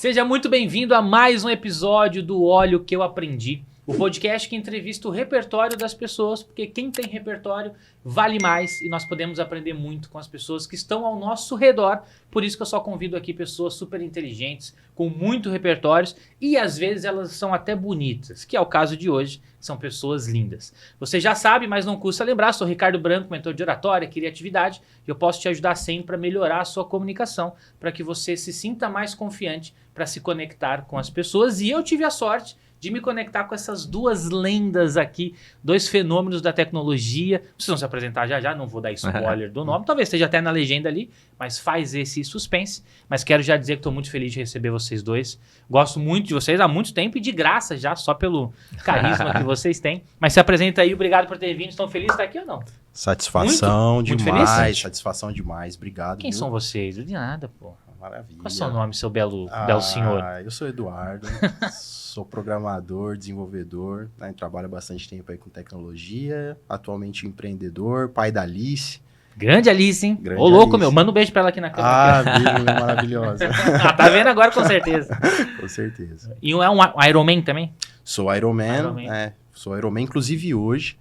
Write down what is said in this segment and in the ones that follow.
Seja muito bem-vindo a mais um episódio do Olha o que eu aprendi. O podcast que entrevista o repertório das pessoas, porque quem tem repertório vale mais e nós podemos aprender muito com as pessoas que estão ao nosso redor. Por isso que eu só convido aqui pessoas super inteligentes, com muito repertórios e às vezes elas são até bonitas, que é o caso de hoje, são pessoas lindas. Você já sabe, mas não custa lembrar, sou Ricardo Branco, mentor de oratória, criatividade, e eu posso te ajudar sempre a melhorar a sua comunicação, para que você se sinta mais confiante para se conectar com as pessoas. E eu tive a sorte de me conectar com essas duas lendas aqui, dois fenômenos da tecnologia. Vocês vão se apresentar já, não vou dar spoiler do nome, talvez esteja até na legenda ali, mas faz esse suspense. Mas quero já dizer que estou muito feliz de receber vocês dois. Gosto muito de vocês há muito tempo e de graça já, só pelo carisma que vocês têm. Mas se apresenta aí, obrigado por ter vindo. Estão felizes de estar aqui ou não? Satisfação muito demais, feliz? Satisfação demais, obrigado. Quem são vocês? De nada, pô. Maravilha. Qual é o seu nome, seu belo senhor? Eu sou Eduardo, sou programador, desenvolvedor, né, trabalho há bastante tempo aí com tecnologia, atualmente empreendedor, pai da Alice. Grande Alice, hein? Grande Ô, louco, Alice. meu. Manda um beijo pra ela aqui na câmera. Beijo, maravilhosa. Tá vendo agora, com certeza. Com certeza. E é um Iron Man também? Sou Iron Man, Iron Man. Sou Iron Man, inclusive hoje,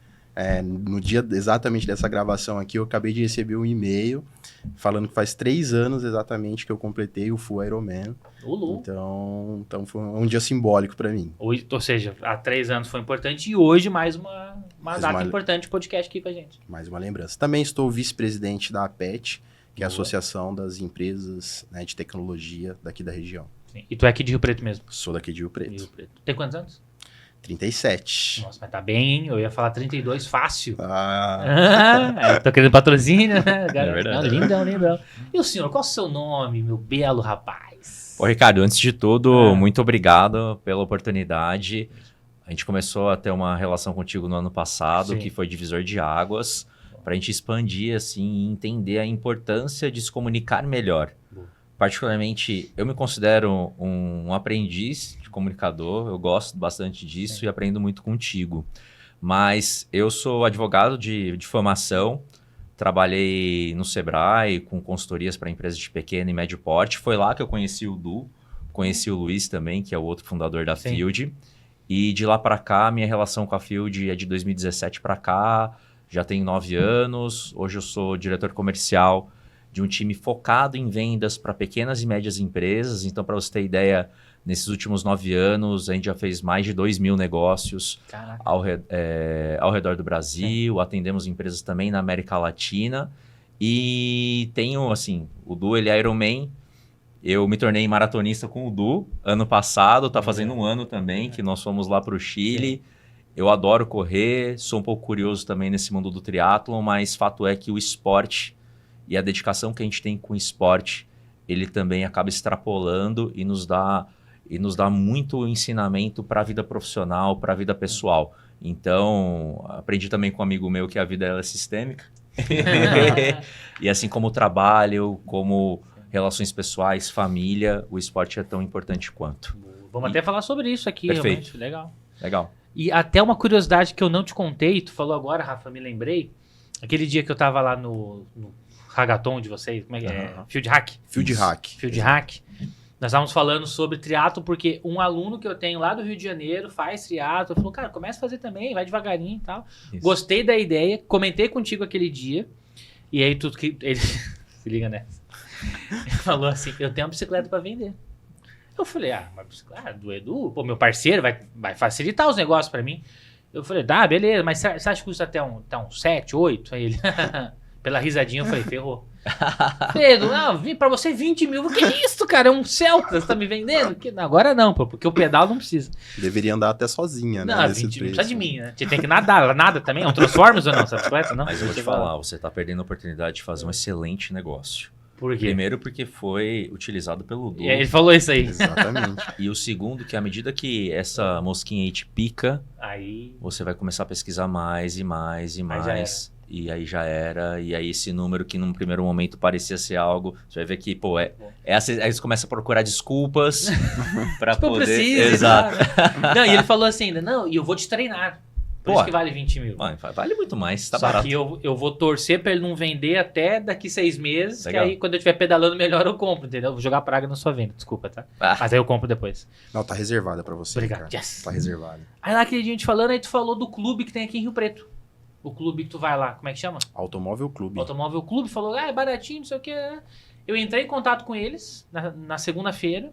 no dia exatamente dessa gravação aqui, eu acabei de receber um e-mail falando que faz 3 anos exatamente que eu completei o Full Iron Man. Então foi um dia simbólico para mim. Hoje, ou seja, há 3 anos foi importante e hoje mais uma data importante, podcast aqui com a gente. Mais uma lembrança. Também estou vice-presidente da APET, que é a Associação das Empresas, né, de Tecnologia daqui da região. Sim. E tu é aqui de Rio Preto mesmo? Sou daqui de Rio Preto. Rio Preto. Tem quantos anos? 37. Nossa, mas tá bem, hein? Eu ia falar 32 fácil. Tô querendo patrocínio, né? É verdade. Lindão. E o senhor, qual é o seu nome, meu belo rapaz? Ô, Ricardo, antes de tudo, muito obrigado pela oportunidade. A gente começou a ter uma relação contigo no ano passado, Sim. que foi divisor de águas, para a gente expandir, assim, e entender a importância de se comunicar melhor. Boa. Particularmente, eu me considero um aprendiz de comunicador, eu gosto bastante disso. Sim. E aprendo muito contigo. Mas eu sou advogado de formação, trabalhei no Sebrae com consultorias para empresas de pequeno e médio porte. Foi lá que eu conheci o Du, conheci o Luiz também, que é o outro fundador da Sim. Field. E de lá para cá, minha relação com a Field é de 2017 para cá, já tenho 9 anos. Hoje eu sou diretor comercial de um time focado em vendas para pequenas e médias empresas. Então, para você ter ideia, nesses últimos 9 anos, a gente já fez mais de 2.000 negócios ao redor do Brasil. Sim. Atendemos empresas também na América Latina. E tenho, assim, o Du, ele é Iron Man. Eu me tornei maratonista com o Du ano passado. Tá fazendo um ano também que nós fomos lá para o Chile. Sim. Eu adoro correr, sou um pouco curioso também nesse mundo do triatlon, mas fato é que o esporte e a dedicação que a gente tem com o esporte, ele também acaba extrapolando e nos dá muito ensinamento para a vida profissional, para a vida pessoal. Então, aprendi também com um amigo meu que a vida ela é sistêmica. E assim como o trabalho, como relações pessoais, família, o esporte é tão importante quanto. Vamos até falar sobre isso aqui, Perfeito. Realmente. Legal. E até uma curiosidade que eu não te contei, tu falou agora, Rafa, me lembrei. Aquele dia que eu tava lá no Hackathon de vocês, como é que é? Field Hack. Field Hack. Nós estávamos falando sobre triatlo porque um aluno que eu tenho lá do Rio de Janeiro faz triatlo. Falou, cara, começa a fazer também, vai devagarinho e tal. Isso. Gostei da ideia, comentei contigo aquele dia. E aí ele se liga nessa. Ele falou assim, eu tenho uma bicicleta para vender. Eu falei, uma bicicleta do Edu, pô, meu parceiro vai facilitar os negócios para mim. Eu falei, beleza, mas você acha que custa até um 7, 8? Aí ele, pela risadinha, eu falei, ferrou. Pedro, vim pra você 20 mil. Que isso, cara? É um Celta, você tá me vendendo? Agora não, pô, porque o pedal não precisa. Deveria andar até sozinha, né? Não, 20 mil precisa de mim, né? Você tem que nadar, nada também? É um Transformers ou não, essa bicicleta? Não? Mas eu vou te falar, você tá perdendo a oportunidade de fazer um excelente negócio. Por quê? Primeiro porque foi utilizado pelo Du. Ele falou isso aí. Exatamente. E o segundo, que à medida que essa mosquinha aí te pica, aí você vai começar a pesquisar mais e mais e mais. E aí já era. E aí esse número que num primeiro momento parecia ser algo, você vai ver que, pô, aí você começa a procurar desculpas pra poder... Preciso, exato. Não, e ele falou assim ainda, não, e eu vou te treinar. Por isso que vale 20 mil. Mano, vale muito mais, tá Só barato. que eu vou torcer pra ele não vender até daqui 6 meses, Legal. que aí quando eu estiver pedalando melhor eu compro, entendeu? Vou jogar praga na sua venda, desculpa, tá? Mas aí eu compro depois. Não, tá reservada pra você. Obrigado. Cara. Yes. Tá reservada. Aí lá aquele dia a gente falando, aí tu falou do clube que tem aqui em Rio Preto. O clube que tu vai lá, como é que chama? Automóvel Clube. Automóvel Clube, falou, é baratinho, não sei o que. Eu entrei em contato com eles na segunda-feira,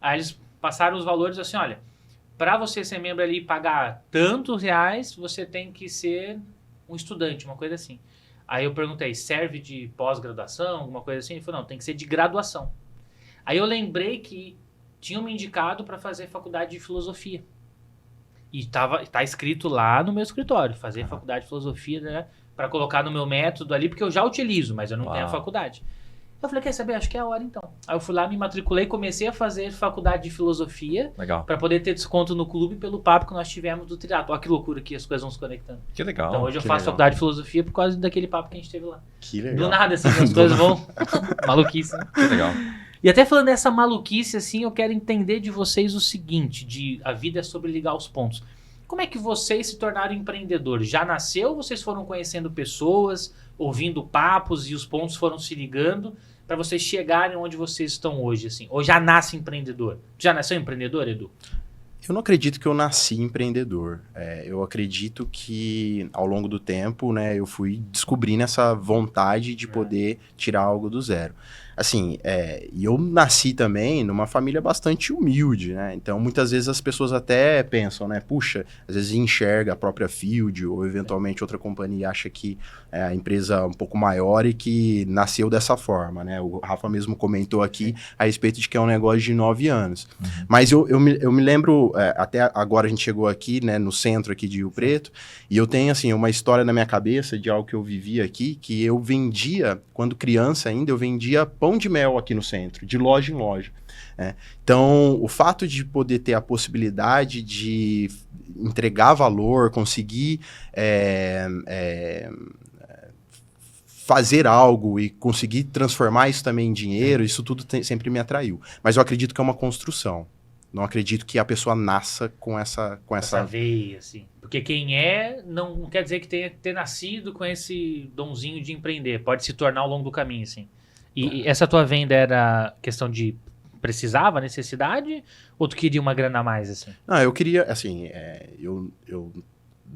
aí eles passaram os valores assim, olha, para você ser membro ali e pagar tantos reais, você tem que ser um estudante, uma coisa assim. Aí eu perguntei, serve de pós-graduação, alguma coisa assim? Ele falou, não, tem que ser de graduação. Aí eu lembrei que tinham me indicado para fazer faculdade de filosofia. E tá escrito lá no meu escritório, fazer faculdade de filosofia, né, para colocar no meu método ali, porque eu já utilizo, mas eu não tenho a faculdade. Eu falei, quer saber? Acho que é a hora então. Aí eu fui lá, me matriculei, comecei a fazer faculdade de filosofia. Legal. Para poder ter desconto no clube pelo papo que nós tivemos do triatlo. Olha que loucura que as coisas vão se conectando. Que legal. Então hoje eu faço faculdade de filosofia por causa daquele papo que a gente teve lá. Que legal. Do nada, assim, as coisas vão... Maluquice, né? Que legal. E até falando dessa maluquice, assim, eu quero entender de vocês o seguinte, a vida é sobre ligar os pontos. Como é que vocês se tornaram empreendedores? Já nasceu ou vocês foram conhecendo pessoas, ouvindo papos e os pontos foram se ligando para vocês chegarem onde vocês estão hoje, assim? Ou já nasce empreendedor? Já nasceu empreendedor, Edu? Eu não acredito que eu nasci empreendedor. Eu acredito que, ao longo do tempo, né, eu fui descobrindo essa vontade de poder tirar algo do zero. Assim, e eu nasci também numa família bastante humilde, né? Então, muitas vezes as pessoas até pensam, né? Puxa, às vezes enxerga a própria Field ou, eventualmente, outra companhia e acha que é a empresa é um pouco maior e que nasceu dessa forma, né? O Rafa mesmo comentou aqui a respeito de que é um negócio de 9 anos. Mas eu me lembro, até agora a gente chegou aqui, né? No centro aqui de Rio Preto, e eu tenho, assim, uma história na minha cabeça de algo que eu vivi aqui, que eu vendia, quando criança ainda, eu vendia pão de mel aqui no centro, de loja em loja. Então, o fato de poder ter a possibilidade de entregar valor, conseguir fazer algo e conseguir transformar isso também em dinheiro, isso tudo sempre me atraiu. Mas eu acredito que é uma construção. Não acredito que a pessoa nasça com essa veia, assim. Porque quem não quer dizer que tenha que ter nascido com esse donzinho de empreender. Pode se tornar ao longo do caminho, assim. E essa tua venda era questão de precisava, necessidade? Ou tu queria uma grana a mais, assim? Não, eu queria, assim, eu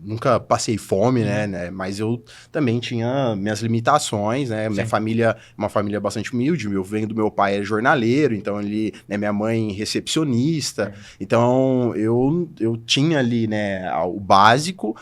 nunca passei fome, né? Mas eu também tinha minhas limitações, né? Minha família é uma família bastante humilde. Eu venho do meu pai, é jornaleiro, então ele, né, minha mãe recepcionista. Então eu tinha ali, né, o básico,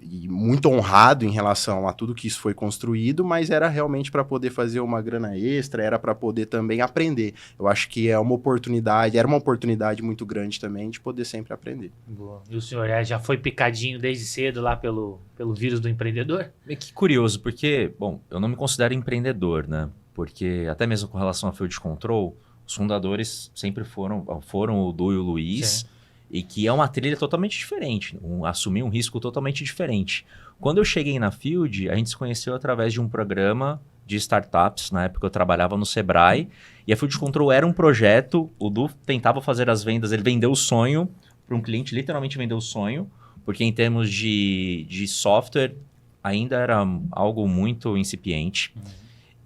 e muito honrado em relação a tudo que isso foi construído, mas era realmente para poder fazer uma grana extra, era para poder também aprender. Eu acho que era uma oportunidade muito grande também de poder sempre aprender. Boa. E o senhor já foi picadinho desde cedo lá pelo vírus do empreendedor? É que curioso, porque, bom, eu não me considero empreendedor, né? Porque até mesmo com relação a Field Control, os fundadores sempre foram o Du e o Luiz, Sim. E que é uma trilha totalmente diferente, assumir um risco totalmente diferente. Quando eu cheguei na Field, a gente se conheceu através de um programa de startups, na época eu trabalhava no Sebrae, e a Field Control era um projeto, o Du tentava fazer as vendas, ele vendeu o sonho para um cliente, literalmente vendeu o sonho, porque em termos de software ainda era algo muito incipiente.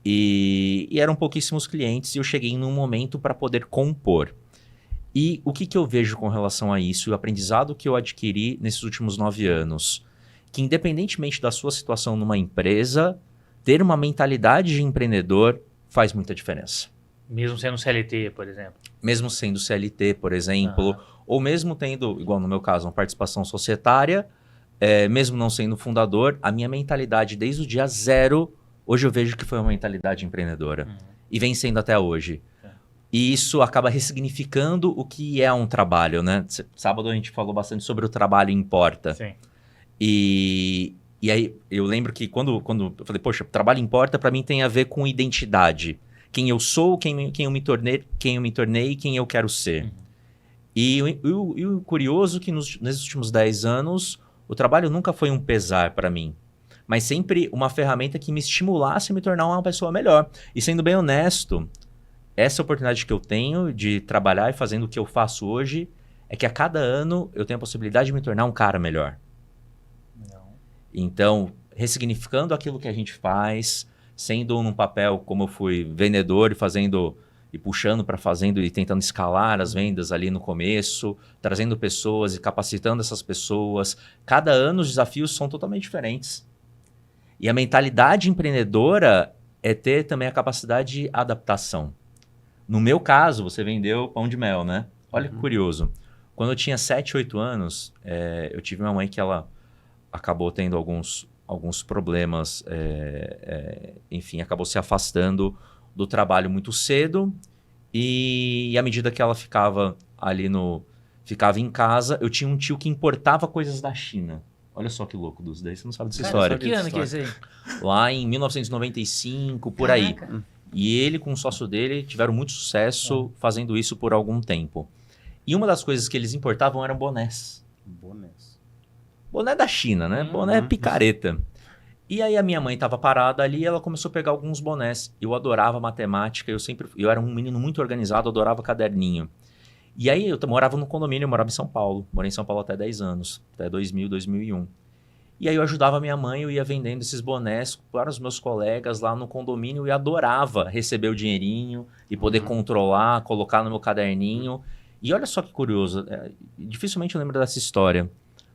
E eram pouquíssimos clientes e eu cheguei num momento para poder compor. E o que eu vejo com relação a isso, o aprendizado que eu adquiri nesses últimos 9 anos, que independentemente da sua situação numa empresa, ter uma mentalidade de empreendedor faz muita diferença. Mesmo sendo CLT, por exemplo. Mesmo sendo CLT, por exemplo, ou mesmo tendo, igual no meu caso, uma participação societária, mesmo não sendo fundador, a minha mentalidade desde o dia 0, hoje eu vejo que foi uma mentalidade empreendedora. E vem sendo até hoje. E isso acaba ressignificando o que é um trabalho, né? Sábado a gente falou bastante sobre o trabalho importa. Sim. E aí eu lembro que quando eu falei, poxa, trabalho importa, para mim tem a ver com identidade. Quem eu sou, quem eu me tornei e quem eu quero ser. E o curioso é que nesses últimos 10 anos, o trabalho nunca foi um pesar para mim, mas sempre uma ferramenta que me estimulasse a me tornar uma pessoa melhor. E sendo bem honesto, essa oportunidade que eu tenho de trabalhar e fazendo o que eu faço hoje é que a cada ano eu tenho a possibilidade de me tornar um cara melhor. Então, ressignificando aquilo que a gente faz, sendo num papel como eu fui vendedor e puxando para fazendo e tentando escalar as vendas ali no começo, trazendo pessoas e capacitando essas pessoas. Cada ano os desafios são totalmente diferentes. E a mentalidade empreendedora é ter também a capacidade de adaptação. No meu caso, você vendeu pão de mel, né? Olha que curioso. Quando eu tinha 7, 8 anos, eu tive uma mãe que ela acabou tendo alguns problemas, enfim, acabou se afastando do trabalho muito cedo e à medida que ela ficava em casa, eu tinha um tio que importava coisas da China. Olha só que louco, daí você não sabe dessa história. Que ano que é esse aí? Lá em 1995, por aí. E ele com o sócio dele tiveram muito sucesso fazendo isso por algum tempo. E uma das coisas que eles importavam eram bonés. Boné da China, né? Boné picareta. E aí a minha mãe estava parada ali e ela começou a pegar alguns bonés. Eu adorava matemática, eu era um menino muito organizado, adorava caderninho. E aí eu morava no condomínio, eu morava em São Paulo. Morei em São Paulo até 10 anos, até 2000, 2001. E aí eu ajudava a minha mãe, eu ia vendendo esses bonés para os meus colegas lá no condomínio e adorava receber o dinheirinho e poder controlar, colocar no meu caderninho. E olha só que curioso, dificilmente eu lembro dessa história,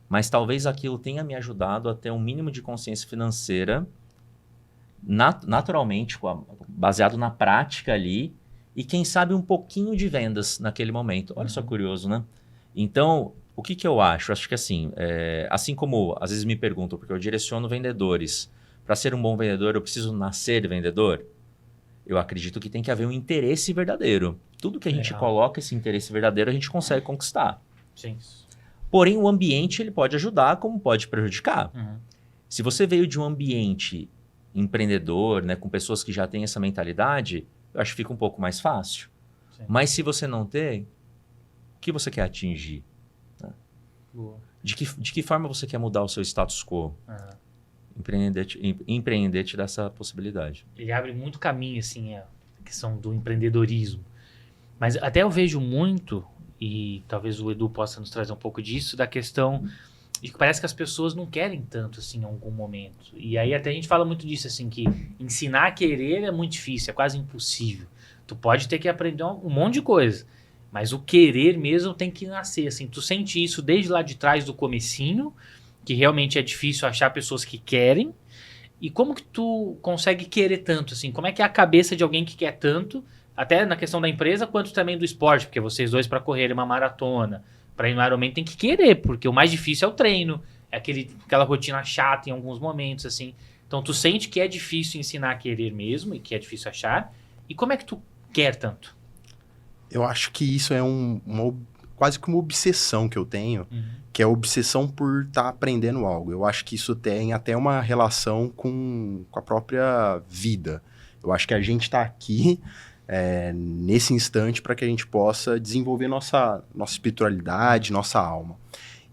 mas talvez aquilo tenha me ajudado a ter um mínimo de consciência financeira, naturalmente, baseado na prática ali, e quem sabe um pouquinho de vendas naquele momento. Olha só que curioso, né? Então, o que eu acho? Acho que assim como às vezes me perguntam, porque eu direciono vendedores, para ser um bom vendedor eu preciso nascer vendedor? Eu acredito que tem que haver um interesse verdadeiro. Tudo que a gente coloca esse interesse verdadeiro, a gente consegue conquistar. Sim. Porém, o ambiente ele pode ajudar, como pode prejudicar. Se você veio de um ambiente empreendedor, né, com pessoas que já têm essa mentalidade, eu acho que fica um pouco mais fácil. Sim. Mas se você não tem, o que você quer atingir? Né? De que forma você quer mudar o seu status quo? Empreender te dá essa possibilidade. Ele abre muito caminho, assim, a questão do empreendedorismo. Mas até eu vejo muito, e talvez o Edu possa nos trazer um pouco disso, da questão de que parece que as pessoas não querem tanto, assim, em algum momento. E aí até a gente fala muito disso, assim, que ensinar a querer é muito difícil, é quase impossível. Tu pode ter que aprender um monte de coisa, mas o querer mesmo tem que nascer, assim. Tu sente isso desde lá de trás do comecinho, que realmente é difícil achar pessoas que querem. E como que tu consegue querer tanto, assim? Como é que é a cabeça de alguém que quer tanto, até na questão da empresa, quanto também do esporte? Porque vocês dois, para correr uma maratona, para ir no Ironman, tem que querer, porque o mais difícil é o treino, é aquela rotina chata em alguns momentos, assim. Então, tu sente que é difícil ensinar a querer mesmo, e que é difícil achar. E como é que tu quer tanto? Eu acho que isso é quase que uma obsessão que eu tenho, que é a obsessão por estar aprendendo algo. Eu acho que isso tem até uma relação com a própria vida. Eu acho que a gente está aqui nesse instante para que a gente possa desenvolver nossa espiritualidade, nossa alma.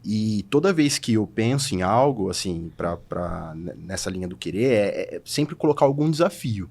E toda vez que eu penso em algo, assim, nessa linha do querer, é sempre colocar algum desafio.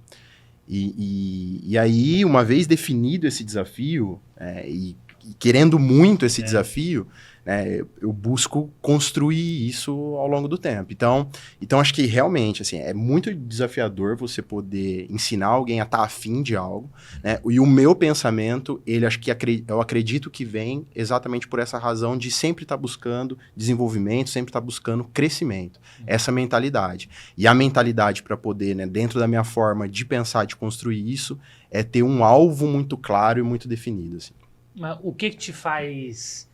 E aí, uma vez definido esse desafio, e querendo muito esse desafio, né, eu busco construir isso ao longo do tempo. Então acho que realmente assim, é muito desafiador você poder ensinar alguém a estar afim de algo, né? E o meu pensamento, eu acredito que vem exatamente por essa razão de sempre estar buscando desenvolvimento, sempre estar buscando crescimento. Essa mentalidade. E a mentalidade para poder, né, dentro da minha forma de pensar, de construir isso, é ter um alvo muito claro e muito definido, assim. Mas o que te faz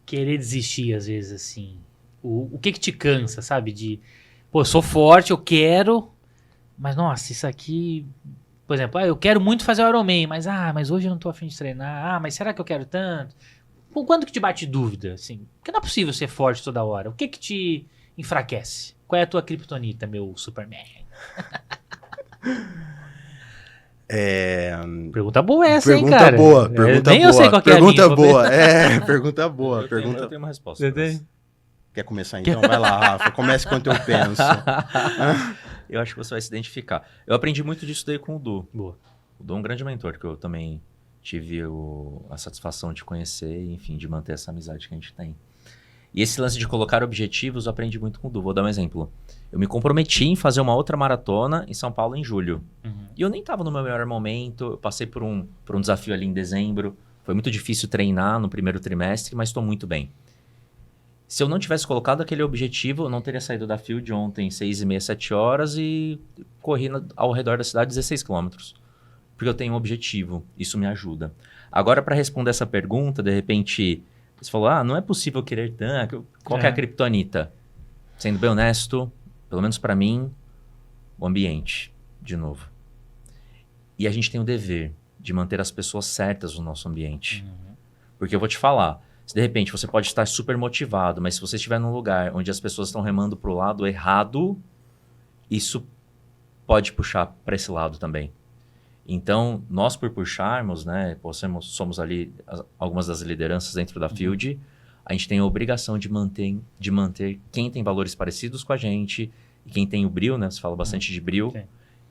querer desistir, às vezes, assim? O que te cansa, sabe? Pô, sou forte, eu quero, mas, nossa, isso aqui... Por exemplo, eu quero muito fazer o Ironman, mas hoje eu não tô a fim de treinar. Mas será que eu quero tanto? Por quando que te bate dúvida, assim? Porque não é possível ser forte toda hora. O que te enfraquece? Qual é a tua criptonita, meu Superman? Pergunta boa essa, hein, cara? Pergunta nem boa. Eu sei qual que pergunta é a minha. Boa. Pergunta boa. Eu tenho uma resposta. Você tem? Quer começar então? Vai lá, Rafa. Comece enquanto eu penso. Eu acho que você vai se identificar. Eu aprendi muito disso daí com o Du. Boa. O Du é um grande mentor, que eu também tive a satisfação de conhecer e, enfim, de manter essa amizade que a gente tem. E esse lance de colocar objetivos eu aprendi muito com o Du. Vou dar um exemplo. Eu me comprometi em fazer uma outra maratona em São Paulo em julho. E eu nem estava no meu melhor momento, eu passei por um desafio ali em dezembro. Foi muito difícil treinar no primeiro trimestre, mas estou muito bem. Se eu não tivesse colocado aquele objetivo, eu não teria saído da Field ontem 6h30, 7 horas e corri ao redor da cidade 16 quilômetros. Porque eu tenho um objetivo, isso me ajuda. Agora, para responder essa pergunta, de repente, você falou, não é possível querer tanto. Qual que é a criptonita? Sendo bem honesto, pelo menos para mim, o ambiente, de novo. E a gente tem o dever de manter as pessoas certas no nosso ambiente. Porque eu vou te falar, se de repente você pode estar super motivado, mas se você estiver num lugar onde as pessoas estão remando para o lado errado, isso pode puxar para esse lado também. Então, nós por puxarmos, né, somos ali algumas das lideranças dentro da Field, a gente tem a obrigação de manter quem tem valores parecidos com a gente, e quem tem o bril, né, você fala bastante de bril,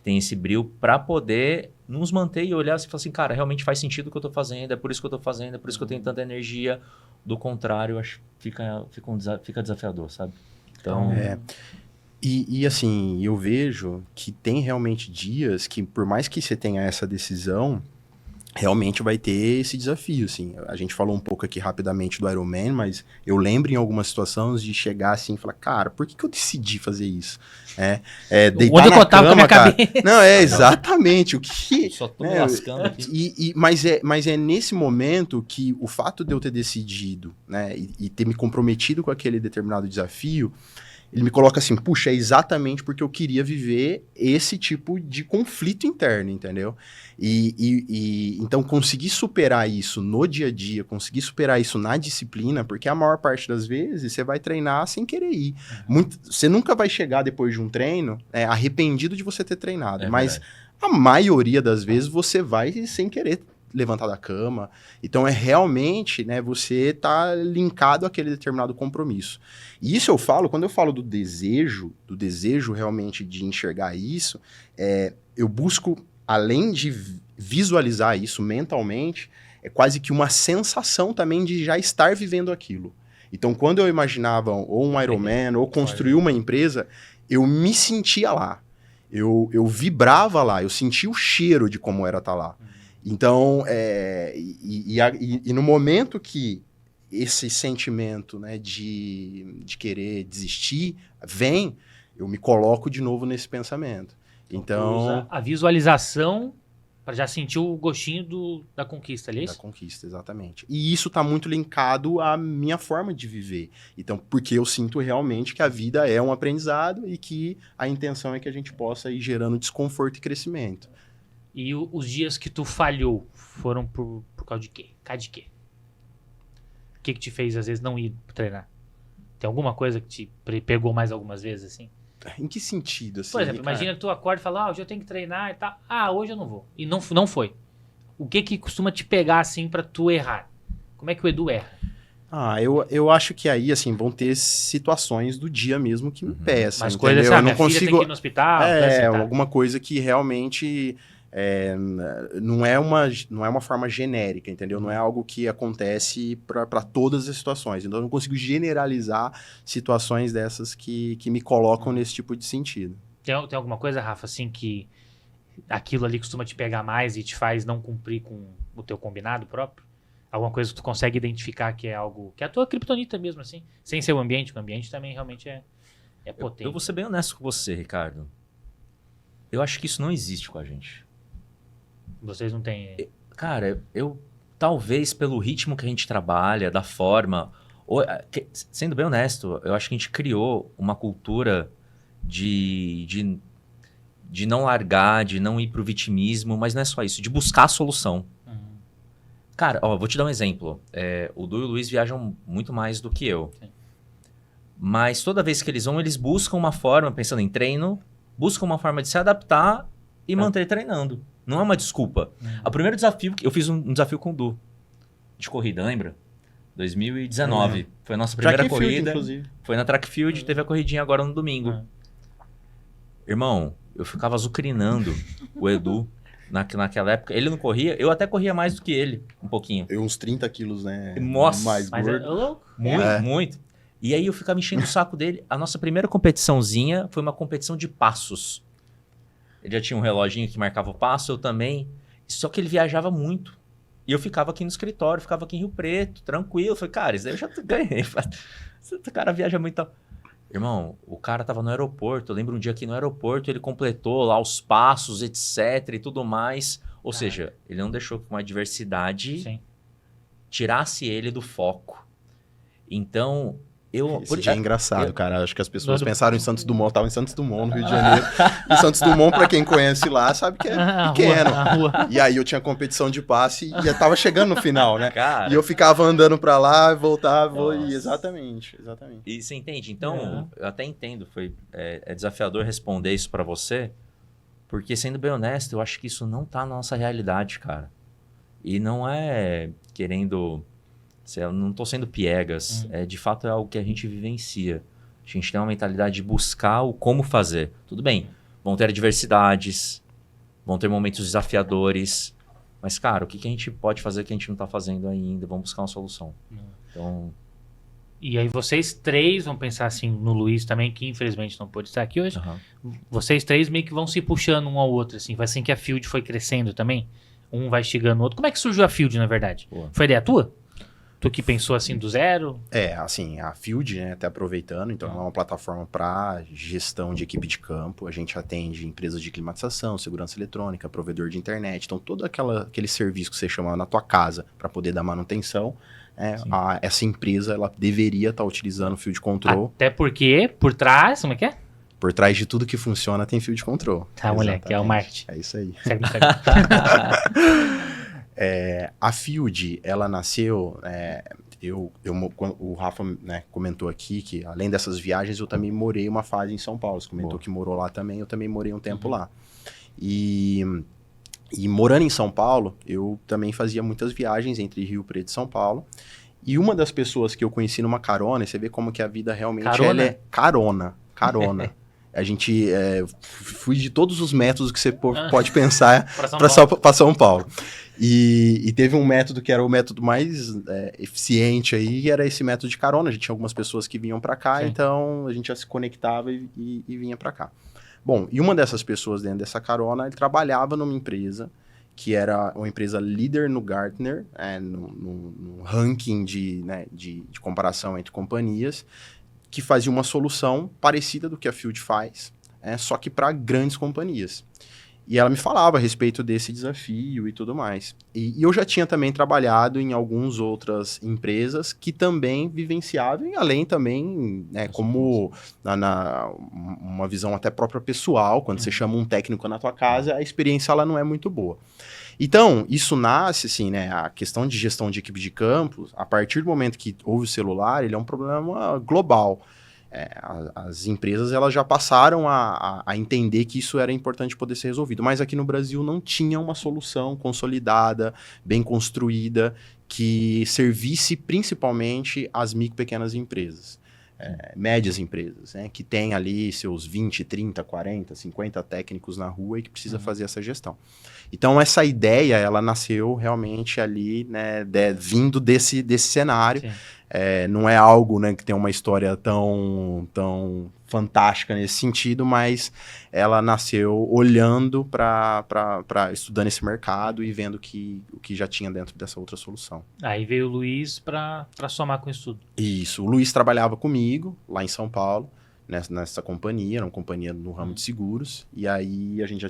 tem esse bril para poder nos manter e olhar e falar assim, cara, realmente faz sentido o que eu estou fazendo, é por isso que eu estou fazendo, é por isso que eu tenho tanta energia. Do contrário, acho que fica desafiador, sabe? Então... E assim, eu vejo que tem realmente dias que, por mais que você tenha essa decisão, realmente vai ter esse desafio, assim. A gente falou um pouco aqui rapidamente do Ironman, mas eu lembro em algumas situações de chegar assim e falar, cara, por que eu decidi fazer isso? Deitar na cama, cara. Não, exatamente. O que... Só tô me lascando aqui. Mas é nesse momento que o fato de eu ter decidido, né, e ter me comprometido com aquele determinado desafio, ele me coloca assim, puxa, é exatamente porque eu queria viver esse tipo de conflito interno, entendeu? Então, conseguir superar isso no dia a dia, conseguir superar isso na disciplina, porque a maior parte das vezes você vai treinar sem querer ir. Você nunca vai chegar depois de um treino arrependido de você ter treinado, mas a maioria das vezes você vai sem querer levantar da cama. Então, realmente, né, você tá linkado àquele determinado compromisso. E isso eu falo, quando eu falo do desejo realmente de enxergar isso, eu busco, além de visualizar isso mentalmente, é quase que uma sensação também de já estar vivendo aquilo. Então, quando eu imaginava ou um Ironman, ou construir uma empresa, eu me sentia lá. Eu vibrava lá, eu sentia o cheiro de como era estar lá. Então, no momento que esse sentimento, né, de querer desistir vem, eu me coloco de novo nesse pensamento. Então, usa a visualização para já sentir o gostinho da conquista, é isso? Da conquista, exatamente. E isso está muito linkado à minha forma de viver. Então, porque eu sinto realmente que a vida é um aprendizado e que a intenção é que a gente possa ir gerando desconforto e crescimento. E os dias que tu falhou foram por causa de quê? De quê? O que te fez, às vezes, não ir treinar? Tem alguma coisa que te pegou mais algumas vezes, assim? Em que sentido, assim? Por exemplo, imagina que tu acorda e fala, hoje eu tenho que treinar e tal. Hoje eu não vou. E não foi. O que costuma te pegar, assim, pra tu errar? Como é que o Edu erra? Eu acho que aí, assim, vão ter situações do dia mesmo que me peçam. Mas coisas assim, eu não consigo... tem que ir no hospital. Alguma coisa que realmente... não é uma forma genérica, entendeu? Não é algo que acontece para todas as situações. Então, eu não consigo generalizar situações dessas que me colocam nesse tipo de sentido. Tem alguma coisa, Rafa, assim, que aquilo ali costuma te pegar mais e te faz não cumprir com o teu combinado próprio? Alguma coisa que tu consegue identificar que é algo... que é a tua criptonita mesmo, assim? Sem ser o ambiente, porque o ambiente também realmente é potente. Eu vou ser bem honesto com você, Ricardo. Eu acho que isso não existe com a gente. Vocês não têm... Cara, talvez pelo ritmo que a gente trabalha, da forma... sendo bem honesto, eu acho que a gente criou uma cultura de não largar, de não ir pro vitimismo, mas não é só isso, de buscar a solução. Cara, vou te dar um exemplo. O Du e o Luiz viajam muito mais do que eu. Sim. Mas toda vez que eles vão, eles buscam uma forma, pensando em treino, buscam uma forma de se adaptar e manter treinando. Não é uma desculpa. O primeiro desafio, eu fiz um desafio com o Du, de corrida, lembra? 2019. Foi a nossa primeira corrida. Inclusive. Foi na Track Field, teve a corridinha agora no domingo. Irmão, eu ficava azucrinando o Edu naquela época. Ele não corria, eu até corria mais do que ele, um pouquinho. Eu uns 30 quilos, né? Nossa, mais gordo. É louco. Muito. E aí eu ficava enchendo o saco dele. A nossa primeira competiçãozinha foi uma competição de passos. Ele já tinha um reloginho que marcava o passo, eu também. Só que ele viajava muito. E eu ficava aqui no escritório, ficava aqui em Rio Preto, tranquilo. Eu falei, cara, isso daí eu já ganhei. O cara viaja muito. Irmão, o cara tava no aeroporto. Eu lembro um dia aqui no aeroporto, ele completou lá os passos, etc. e tudo mais. Ou seja, ele não deixou que uma adversidade tirasse ele do foco. Então, Esse dia é engraçado, cara. Acho que as pessoas pensaram em Santos Dumont. Eu tava em Santos Dumont, no Rio de Janeiro. E Santos Dumont, pra quem conhece lá, sabe que é pequeno. Rua. E aí eu tinha competição de passe e já tava chegando no final, né? Cara, e eu ficava andando pra lá, voltava. E exatamente. E você entende? Então, eu até entendo. É desafiador responder isso pra você. Porque, sendo bem honesto, eu acho que isso não tá na nossa realidade, cara. E não é querendo... Eu não estou sendo piegas. De fato, é algo que a gente vivencia. A gente tem uma mentalidade de buscar o como fazer. Tudo bem, vão ter adversidades, vão ter momentos desafiadores. Mas, cara, o que a gente pode fazer que a gente não está fazendo ainda? Vamos buscar uma solução. Então... E aí vocês três, vamos pensar assim no Luiz também, que infelizmente não pôde estar aqui hoje. Vocês três meio que vão se puxando um ao outro, assim. Vai assim que a Field foi crescendo também. Um vai chegando o outro. Como é que surgiu a Field, na verdade? Boa. Foi ideia tua? Tu que pensou assim do zero? Assim, a Field, né, até aproveitando, então é uma plataforma para gestão de equipe de campo. A gente atende empresas de climatização, segurança eletrônica, provedor de internet. Então, todo aquele serviço que você chama na tua casa para poder dar manutenção, essa empresa ela deveria estar utilizando o Field Control. Até porque, por trás, como é que é? Por trás de tudo que funciona tem Field Control. Tá, moleque, é o marketing. É isso aí. Segue. A Field, ela nasceu... o Rafa, né, comentou aqui que, além dessas viagens, eu também morei uma fase em São Paulo. Você comentou que morou lá também, eu também morei um tempo lá. E morando em São Paulo, eu também fazia muitas viagens entre Rio Preto e São Paulo. E uma das pessoas que eu conheci numa carona, e você vê como que a vida realmente ela é carona. A gente fui de todos os métodos que você pode pensar para São Paulo. E teve um método que era o método mais eficiente aí, que era esse método de carona. A gente tinha algumas pessoas que vinham para cá, então a gente já se conectava e vinha para cá. Bom, e uma dessas pessoas dentro dessa carona, ele trabalhava numa empresa que era uma empresa líder no Gartner, no ranking de comparação entre companhias, que fazia uma solução parecida do que a Field faz, só que para grandes companhias. E ela me falava a respeito desse desafio e tudo mais. E eu já tinha também trabalhado em algumas outras empresas que também vivenciavam, e além também, como uma visão até própria pessoal, quando você chama um técnico na tua casa, a experiência ela não é muito boa. Então, isso nasce, assim, a questão de gestão de equipe de campo, a partir do momento que houve o celular, ele é um problema global. As empresas elas já passaram a entender que isso era importante poder ser resolvido, mas aqui no Brasil não tinha uma solução consolidada, bem construída, que servisse principalmente as micro e pequenas empresas, médias empresas, que tem ali seus 20, 30, 40, 50 técnicos na rua e que precisa fazer essa gestão. Então, essa ideia, ela nasceu realmente ali, vindo desse cenário. Não é algo que tem uma história tão fantástica nesse sentido, mas ela nasceu olhando estudando esse mercado e vendo o que já tinha dentro dessa outra solução. Aí veio o Luiz para somar com isso tudo. Isso. O Luiz trabalhava comigo lá em São Paulo, nessa companhia, era uma companhia no ramo de seguros, e aí a gente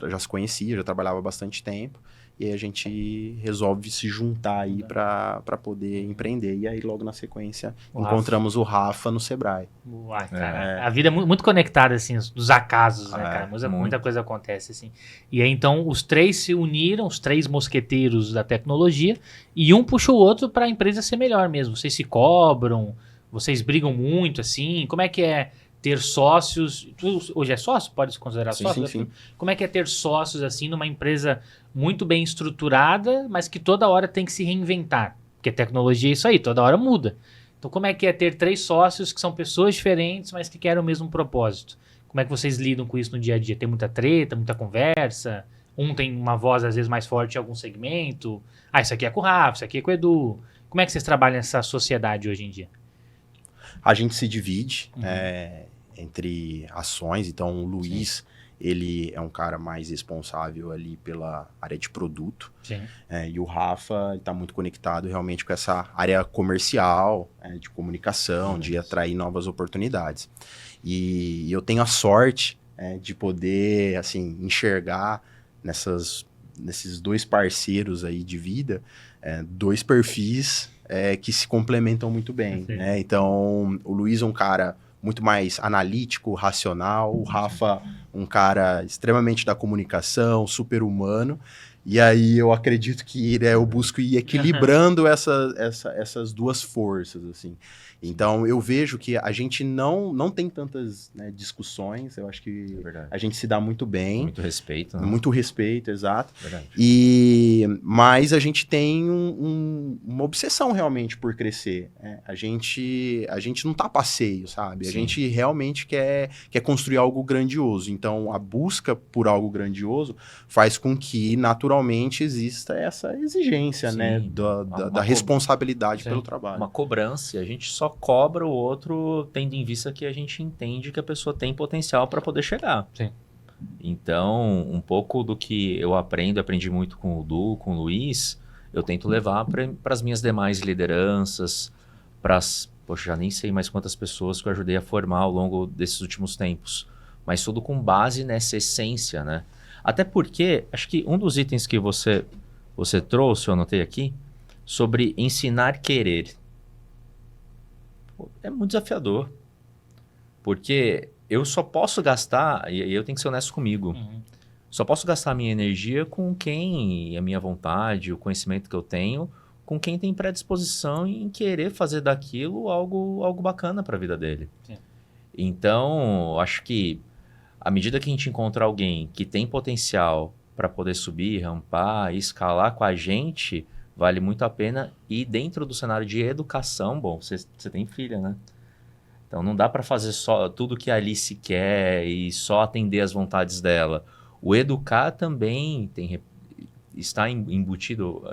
já se conhecia, já trabalhava há bastante tempo, e aí a gente resolve se juntar aí para poder empreender. E aí, logo na sequência, encontramos o Rafa no Sebrae. Uai, cara, a vida é muito conectada, assim, dos acasos, né, cara? Muita coisa acontece, assim. E aí, então, os três se uniram, os três mosqueteiros da tecnologia, e um puxa o outro para a empresa ser melhor mesmo. Vocês se cobram, vocês brigam muito, assim. Como é que é ter sócios? Tu hoje é sócio? Pode se considerar sócio? Sim. Como é que é ter sócios, assim, numa empresa muito bem estruturada, mas que toda hora tem que se reinventar? Porque tecnologia é isso aí, toda hora muda. Então, como é que é ter três sócios que são pessoas diferentes, mas que querem o mesmo propósito? Como é que vocês lidam com isso no dia a dia? Tem muita treta, muita conversa? Um tem uma voz, às vezes, mais forte em algum segmento? Isso aqui é com o Rafa, isso aqui é com o Edu. Como é que vocês trabalham nessa sociedade hoje em dia? A gente se divide entre ações, então o Luiz, ele é um cara mais responsável ali pela área de produto. Sim. E o Rafa está muito conectado realmente com essa área comercial, de comunicação, de atrair novas oportunidades. E eu tenho a sorte de poder, assim, enxergar nesses dois parceiros aí de vida, dois perfis que se complementam muito bem, né? Então, o Luiz é um cara muito mais analítico, racional, o Rafa um cara extremamente da comunicação, super humano, e aí eu acredito que eu busco ir equilibrando essas duas forças, assim. Então, eu vejo que a gente não tem tantas discussões, eu acho que a gente se dá muito bem. Muito respeito. Né? Muito respeito, exato. Verdade. Mas a gente tem uma obsessão realmente por crescer. A gente não tá a passeio, sabe? A gente realmente quer construir algo grandioso. Então, a busca por algo grandioso faz com que, naturalmente, exista essa exigência, né? Da responsabilidade pelo trabalho. Uma cobrança. A gente só cobra o outro tendo em vista que a gente entende que a pessoa tem potencial para poder chegar. Sim. Então, um pouco do que eu aprendi muito com o Du, com o Luiz, eu tento levar para as minhas demais lideranças, poxa, já nem sei mais quantas pessoas que eu ajudei a formar ao longo desses últimos tempos, mas tudo com base nessa essência, né? Até porque, acho que um dos itens que você trouxe, eu anotei aqui, sobre ensinar querer. É muito desafiador, porque eu só posso gastar, e eu tenho que ser honesto comigo, só posso gastar a minha energia com quem, a minha vontade, o conhecimento que eu tenho, com quem tem predisposição em querer fazer daquilo algo bacana para a vida dele. Sim. Então, acho que à medida que a gente encontra alguém que tem potencial para poder subir, rampar, escalar com a gente, vale muito a pena. E dentro do cenário de educação, bom, você tem filha, né? Então não dá para fazer só tudo que a Alice quer e só atender as vontades dela. O educar também está incutido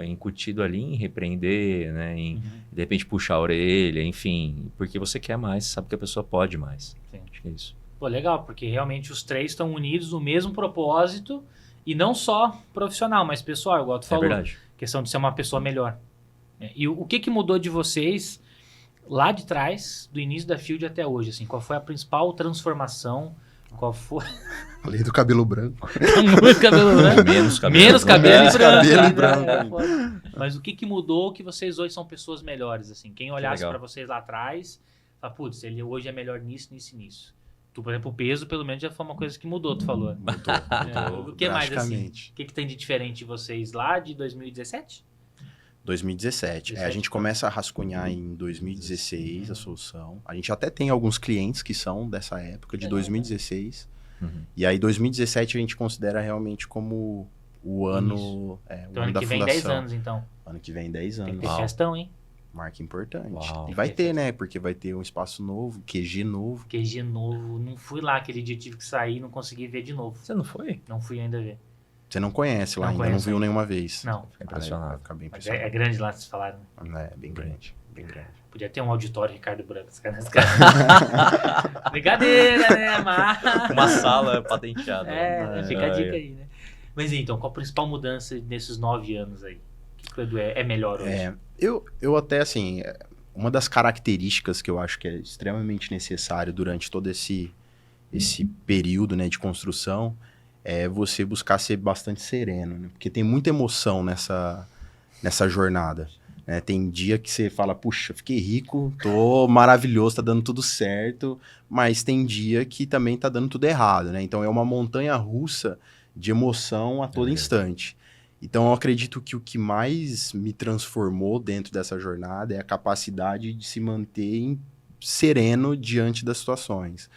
ali em repreender, né? Em de repente puxar a orelha, enfim, porque você quer mais, sabe que a pessoa pode mais. Sim. Acho que é isso. Pô, legal, porque realmente os três estão unidos no mesmo propósito e não só profissional, mas pessoal, igual tu falou. É verdade. Questão de ser uma pessoa melhor. E o que mudou de vocês lá de trás, do início da Field até hoje? Assim, qual foi a principal transformação? Qual foi? Além do cabelo branco. Muito cabelo branco. Menos cabelo. Menos cabelo e branco. branco. Mas o que mudou que vocês hoje são pessoas melhores? Assim, quem olhasse para vocês lá atrás, fala, putz, ele hoje é melhor nisso, nisso e nisso. Tu, por exemplo, o peso, pelo menos, já foi uma coisa que mudou, tu falou. Mudou o que mais, assim? O que tem de diferente de vocês lá de 2017? 2017. A gente começa a rascunhar em 2016 a solução. A gente até tem alguns clientes que são dessa época, de 2016. E aí, 2017, a gente considera realmente como o ano, o então, ano da fundação. Ano que vem 10 anos, então. Ano que vem 10 anos. Tem que ter festão, hein? Marca importante. Uau. E vai ter, né? Porque vai ter um espaço novo, QG novo. QG novo. Não fui lá aquele dia, tive que sair, não consegui ver de novo. Você não foi? Não fui ainda ver. Você não conhece lá Não ainda, conheço não viu ainda. nenhuma vez. Não. Fiquei impressionado. Vai ficar bem Mas impressionado. é grande lá, vocês falaram. É, bem grande. Bem grande. Podia ter um auditório Ricardo Branco. Brincadeira, né? Mas... Uma sala patenteada. Fica a dica aí, né? Mas então, qual a principal mudança nesses 9 anos aí? O que o Edu é melhor hoje? Eu até, assim, uma das características que eu acho que é extremamente necessário durante todo esse período, né, de construção é você buscar ser bastante sereno, né? Porque tem muita emoção nessa jornada. Né? Tem dia que você fala, puxa, fiquei rico, tô maravilhoso, tá dando tudo certo, mas tem dia que também tá dando tudo errado, né? Então é uma montanha russa de emoção a todo instante. Então eu acredito que o que mais me transformou dentro dessa jornada é a capacidade de se manter sereno diante das situações.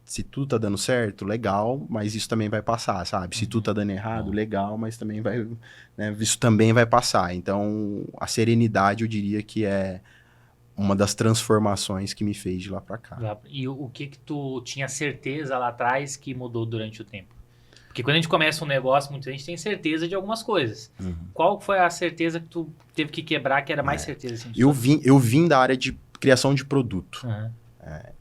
Se tudo tá dando certo, legal, mas isso também vai passar, sabe? Se tudo tá dando errado, legal, mas também vai, né, isso também vai passar. Então, a serenidade, eu diria que é uma das transformações que me fez de lá para cá. E o que tu tinha certeza lá atrás que mudou durante o tempo? Porque quando a gente começa um negócio, muita gente tem certeza de algumas coisas. Qual foi a certeza que tu teve que quebrar, que era mais certeza? Assim, eu vim da área de criação de produto. Uhum.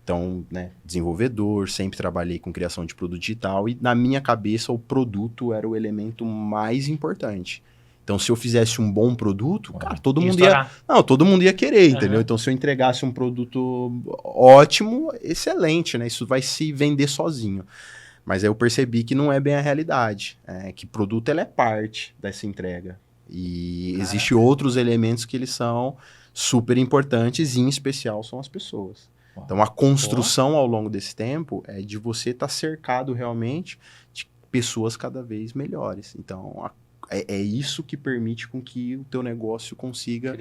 Então, né, desenvolvedor, sempre trabalhei com criação de produto digital e na minha cabeça o produto era o elemento mais importante. Então, se eu fizesse um bom produto, cara, todo mundo ia querer, entendeu? Então, se eu entregasse um produto ótimo, excelente, né? Isso vai se vender sozinho. Mas aí eu percebi que não é bem a realidade. Que produto ele é parte dessa entrega. E existem outros elementos que eles são super importantes e, em especial, são as pessoas. Então, a construção ao longo desse tempo é de você estar cercado realmente de pessoas cada vez melhores. Então, é isso que permite com que o teu negócio consiga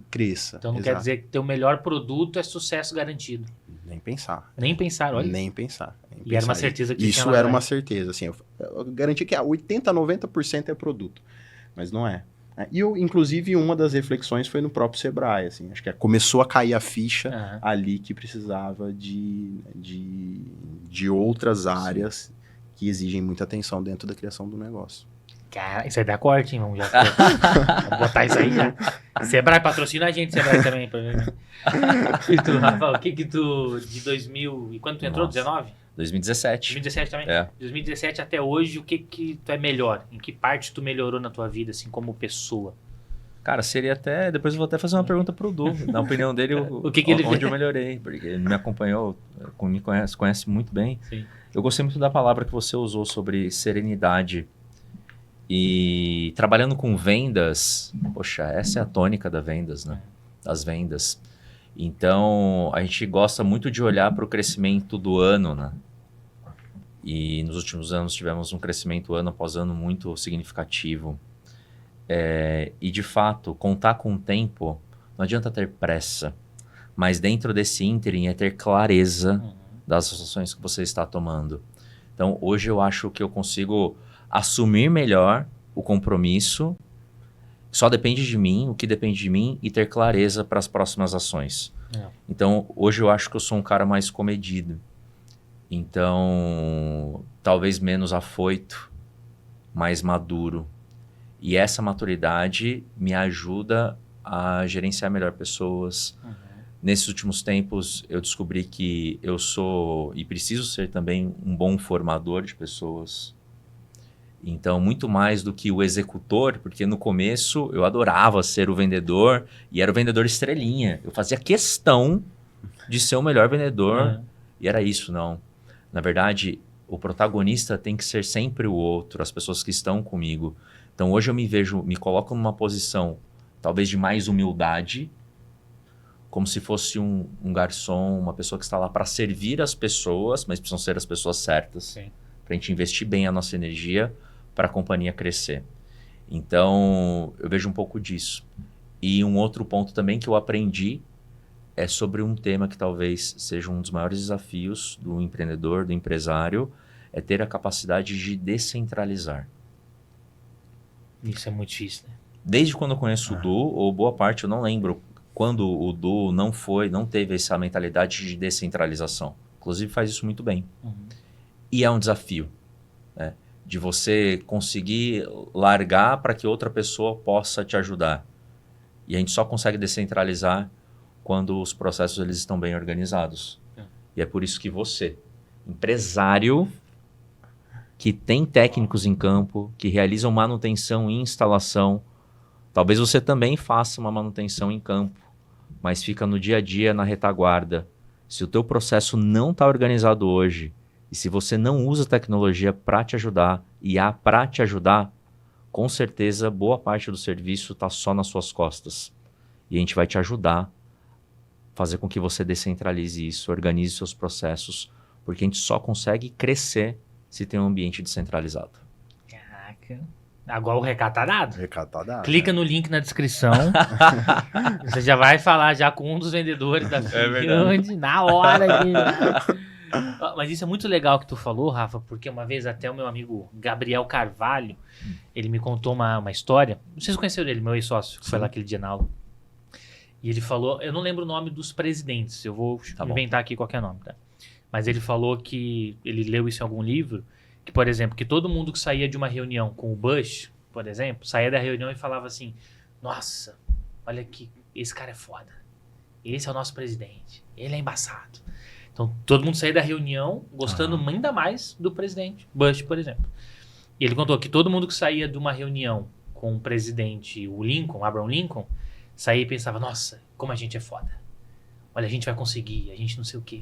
cresça. Então, não quer dizer que teu melhor produto é sucesso garantido. Nem pensar. Nem pensar, olha. Nem pensar. E era uma certeza que isso era uma certeza. Assim, eu garanti que 80% a 90% é produto. Mas não é. E inclusive, uma das reflexões foi no próprio Sebrae, assim, acho que começou a cair a ficha ali que precisava de outras áreas que exigem muita atenção dentro da criação do negócio. Cara, isso aí dá corte, hein? Vamos botar isso aí já. Sebrae patrocina a gente, Sebrae também. E tu, Rafa, o que tu, de 2000, e quando tu entrou? 19? 2017. 2017 também? 2017 até hoje, o que tu é melhor? Em que parte tu melhorou na tua vida, assim, como pessoa? Cara, seria até... Depois eu vou até fazer uma pergunta pro Du. Na opinião dele, onde eu melhorei. Porque ele me acompanhou, me conhece muito bem. Sim. Eu gostei muito da palavra que você usou sobre serenidade. E trabalhando com vendas, poxa, essa é a tônica das vendas, né? Das vendas. Então, a gente gosta muito de olhar para o crescimento do ano, né? E nos últimos anos tivemos um crescimento ano após ano muito significativo. E, de fato, contar com o tempo, não adianta ter pressa. Mas dentro desse ínterim é ter clareza das ações que você está tomando. Então, hoje eu acho que eu consigo assumir melhor o compromisso. Só depende de mim, o que depende de mim, e ter clareza para as próximas ações. Então, hoje eu acho que eu sou um cara mais comedido. Então, talvez menos afoito, mais maduro. E essa maturidade me ajuda a gerenciar melhor pessoas. Nesses últimos tempos, eu descobri que eu sou, e preciso ser também, um bom formador de pessoas. Então, muito mais do que o executor, porque no começo eu adorava ser o vendedor e era o vendedor estrelinha. Eu fazia questão de ser o melhor vendedor e era isso, não. Na verdade, o protagonista tem que ser sempre o outro, as pessoas que estão comigo. Então, hoje eu me coloco numa posição talvez de mais humildade, como se fosse um garçom, uma pessoa que está lá para servir as pessoas, mas precisam ser as pessoas certas. Para a gente investir bem a nossa energia para a companhia crescer. Então, eu vejo um pouco disso. E um outro ponto também que eu aprendi é sobre um tema que talvez seja um dos maiores desafios do empreendedor, do empresário, é ter a capacidade de descentralizar. Isso é muito difícil, né? Desde quando eu conheço o Du, ou boa parte, eu não lembro quando o Du não teve essa mentalidade de descentralização. Inclusive faz isso muito bem. E é um desafio, né? De você conseguir largar para que outra pessoa possa te ajudar. E a gente só consegue descentralizar quando os processos eles estão bem organizados. E é por isso que você, empresário, que tem técnicos em campo, que realizam manutenção e instalação, talvez você também faça uma manutenção em campo, mas fica no dia a dia na retaguarda. Se o teu processo não está organizado hoje, e se você não usa tecnologia para te ajudar, para te ajudar, com certeza boa parte do serviço está só nas suas costas. E a gente vai te ajudar a fazer com que você descentralize isso, organize seus processos, porque a gente só consegue crescer se tem um ambiente descentralizado. Caraca. Agora o recado tá dado. O recado tá dado. Clica no link na descrição. Você já vai falar já com um dos vendedores da Fiat, na hora aqui. Mas isso é muito legal que tu falou, Rafa, porque uma vez até o meu amigo Gabriel Carvalho, ele me contou uma história. Vocês conheceram ele, meu ex-sócio, que foi lá aquele dia na aula. E ele falou, eu não lembro o nome dos presidentes, eu vou inventar aqui qualquer nome, tá? Mas ele falou que, ele leu isso em algum livro, que, por exemplo, que todo mundo que saía de uma reunião com o Bush, por exemplo, saía da reunião e falava assim, nossa, olha que esse cara é foda. esse é o nosso presidente, ele é embaçado. Então, todo mundo saía da reunião gostando ainda mais do presidente Bush, por exemplo. E ele contou que todo mundo que saía de uma reunião com o presidente, o Lincoln, Abraham Lincoln, saía e pensava, nossa, como a gente é foda. Olha, a gente vai conseguir, a gente não sei o quê.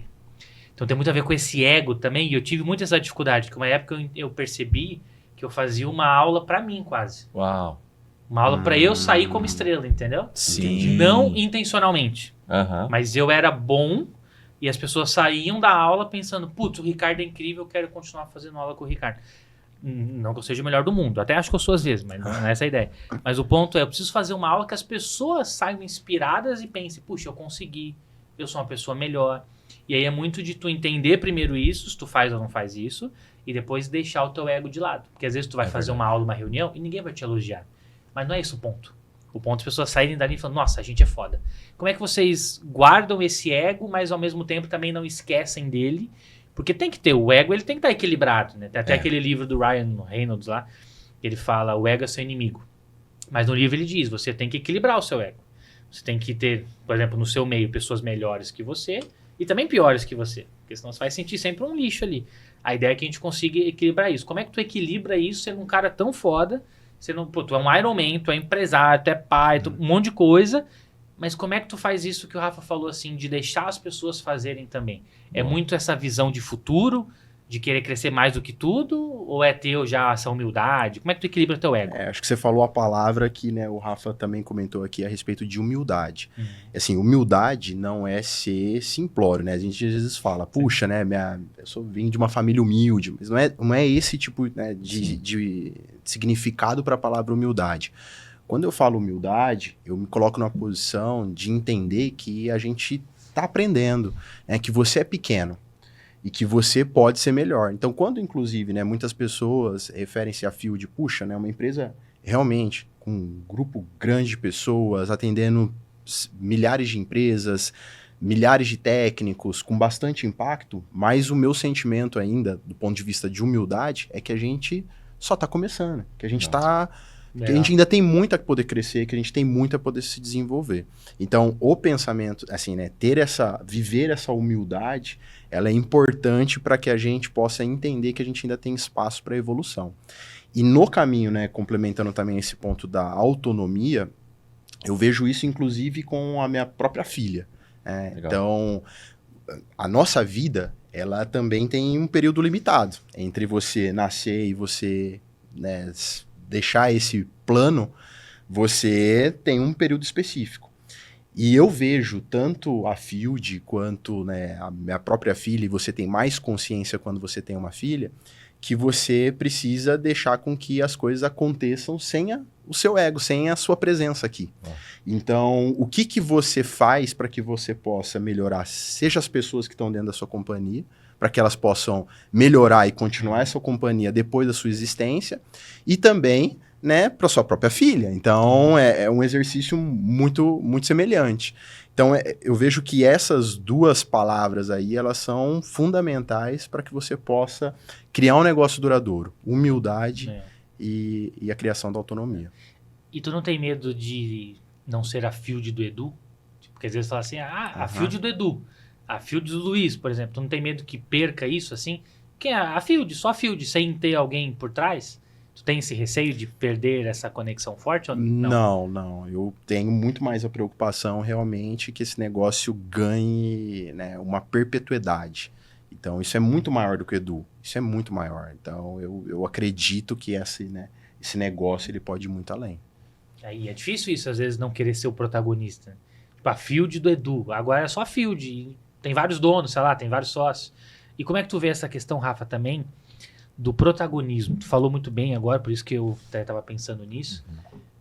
Então tem muito a ver com esse ego também, e eu tive muito essa dificuldade, que uma época eu percebi que eu fazia uma aula pra mim quase. Uau. Uma aula pra eu sair como estrela, entendeu? Sim. Não intencionalmente. Aham. Mas eu era bom e as pessoas saíam da aula pensando, putz, o Ricardo é incrível, eu quero continuar fazendo aula com o Ricardo. Não que eu seja o melhor do mundo, até acho que eu sou às vezes, mas não é essa a ideia. Mas o ponto é, eu preciso fazer uma aula que as pessoas saiam inspiradas e pensem, puxa, eu consegui, eu sou uma pessoa melhor. E aí é muito de tu entender primeiro isso, se tu faz ou não faz isso, e depois deixar o teu ego de lado. Porque às vezes tu vai fazer uma aula, uma reunião, e ninguém vai te elogiar. Mas não é esse o ponto. O ponto é as pessoas saírem dali e falando, nossa, a gente é foda. Como é que vocês guardam esse ego, mas ao mesmo tempo também não esquecem dele? Porque tem que ter, o ego ele tem que estar equilibrado, né? Tem até aquele livro do Ryan Reynolds lá, que ele fala, o ego é seu inimigo. Mas no livro ele diz, você tem que equilibrar o seu ego. Você tem que ter, por exemplo, no seu meio, pessoas melhores que você e também piores que você. Porque senão você vai sentir sempre um lixo ali. A ideia é que a gente consiga equilibrar isso. Como é que tu equilibra isso sendo um cara tão foda? Tu é um Iron Man, tu é empresário, tu é pai, um monte de coisa. Mas como é que tu faz isso que o Rafa falou, assim, de deixar as pessoas fazerem também? É muito essa visão de futuro, de querer crescer mais do que tudo? Ou é teu já essa humildade? Como é que tu equilibra teu ego? Acho que você falou a palavra que, né, o Rafa também comentou aqui a respeito de humildade. Assim, humildade não é ser simplório, né? A gente às vezes fala, puxa, né, eu vim de uma família humilde, mas não é esse tipo, né, de significado para a palavra humildade. Quando eu falo humildade, eu me coloco numa posição de entender que a gente está aprendendo, né, que você é pequeno e que você pode ser melhor. Então, quando, inclusive, né, muitas pessoas referem-se a Field, puxa, né, uma empresa realmente com um grupo grande de pessoas, atendendo milhares de empresas, milhares de técnicos, com bastante impacto, mas o meu sentimento ainda, do ponto de vista de humildade, é que a gente só está começando, que a gente está... Que a gente ainda tem muito a poder crescer, que a gente tem muito a poder se desenvolver. Então, o pensamento, assim, né, viver essa humildade, ela é importante para que a gente possa entender que a gente ainda tem espaço para evolução. E no caminho, né, complementando também esse ponto da autonomia, eu vejo isso, inclusive, com a minha própria filha. Então, a nossa vida, ela também tem um período limitado entre você nascer e você, né, deixar esse plano, você tem um período específico. E eu vejo tanto a Field quanto, né, a minha própria filha, e você tem mais consciência quando você tem uma filha, que você precisa deixar com que as coisas aconteçam sem o seu ego, sem a sua presença aqui. Então, o que você faz para que você possa melhorar, seja as pessoas que estão dentro da sua companhia, para que elas possam melhorar e continuar essa companhia depois da sua existência, e também, né, para sua própria filha. Então, é um exercício muito, muito semelhante. Então, eu vejo que essas duas palavras aí, elas são fundamentais para que você possa criar um negócio duradouro. Humildade e a criação da autonomia. E tu não tem medo de não ser a Field do Edu? Porque às vezes fala assim, a Field do Edu. A Field do Luiz, por exemplo, tu não tem medo que perca isso, assim? Quem é a Field? Só a Field, sem ter alguém por trás? Tu tem esse receio de perder essa conexão forte ou não? Não. Eu tenho muito mais a preocupação, realmente, que esse negócio ganhe, né, uma perpetuidade. Então, isso é muito maior do que o Edu. Isso é muito maior. Então, eu acredito que esse negócio ele pode ir muito além. Aí é difícil isso, às vezes, não querer ser o protagonista. Tipo, a Field do Edu. Agora é só a Field. Tem vários donos, sei lá, tem vários sócios. E como é que tu vê essa questão, Rafa, também, do protagonismo? Tu falou muito bem agora, por isso que eu até estava pensando nisso.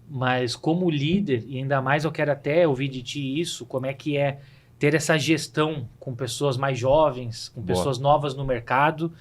Mas como líder, e ainda mais eu quero até ouvir de ti isso, como é que é ter essa gestão com pessoas mais jovens, com pessoas novas no mercado,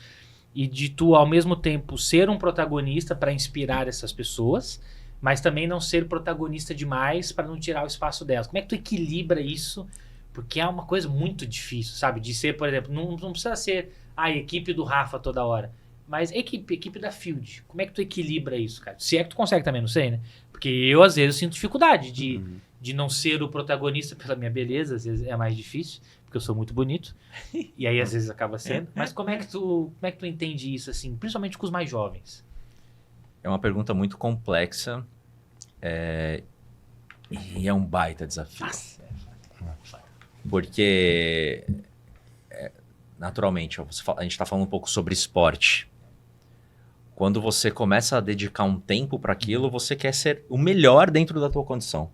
e de tu, ao mesmo tempo, ser um protagonista para inspirar essas pessoas, mas também não ser protagonista demais para não tirar o espaço delas. Como é que tu equilibra isso? Porque é uma coisa muito difícil, sabe? De ser, por exemplo, não precisa ser a equipe do Rafa toda hora, mas equipe da Field. Como é que tu equilibra isso, cara? Se é que tu consegue também, não sei, né? Porque eu, às vezes, sinto dificuldade de de não ser o protagonista pela minha beleza, às vezes é mais difícil, porque eu sou muito bonito, e aí às vezes acaba sendo. Mas como é que tu entende isso, assim, principalmente com os mais jovens? É uma pergunta muito complexa e é um baita desafio. Nossa. Porque, naturalmente, a gente está falando um pouco sobre esporte. Quando você começa a dedicar um tempo para aquilo, você quer ser o melhor dentro da tua condição.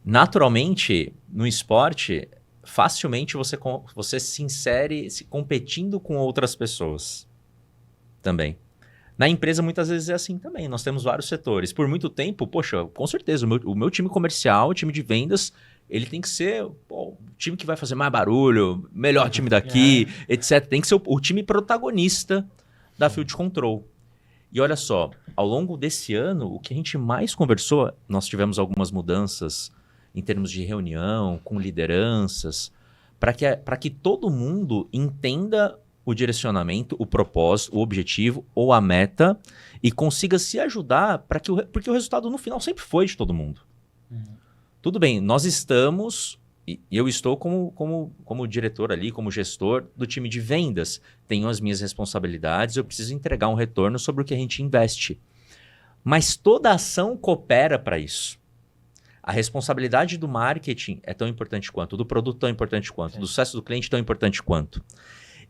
Naturalmente, no esporte, facilmente você se insere competindo com outras pessoas também. Na empresa, muitas vezes é assim também. Nós temos vários setores. Por muito tempo, poxa, com certeza, o meu time comercial, o time de vendas, ele tem que ser o time que vai fazer mais barulho, melhor time daqui, etc. Tem que ser o time protagonista da Field Control. E olha só, ao longo desse ano, o que a gente mais conversou, nós tivemos algumas mudanças em termos de reunião, com lideranças, para que todo mundo entenda o direcionamento, o propósito, o objetivo ou a meta e consiga se ajudar porque o resultado no final sempre foi de todo mundo. Tudo bem, nós estamos, e eu estou como diretor ali, como gestor do time de vendas. Tenho as minhas responsabilidades, eu preciso entregar um retorno sobre o que a gente investe. Mas toda ação coopera para isso. A responsabilidade do marketing é tão importante quanto, do produto tão importante quanto, do sucesso do cliente tão importante quanto.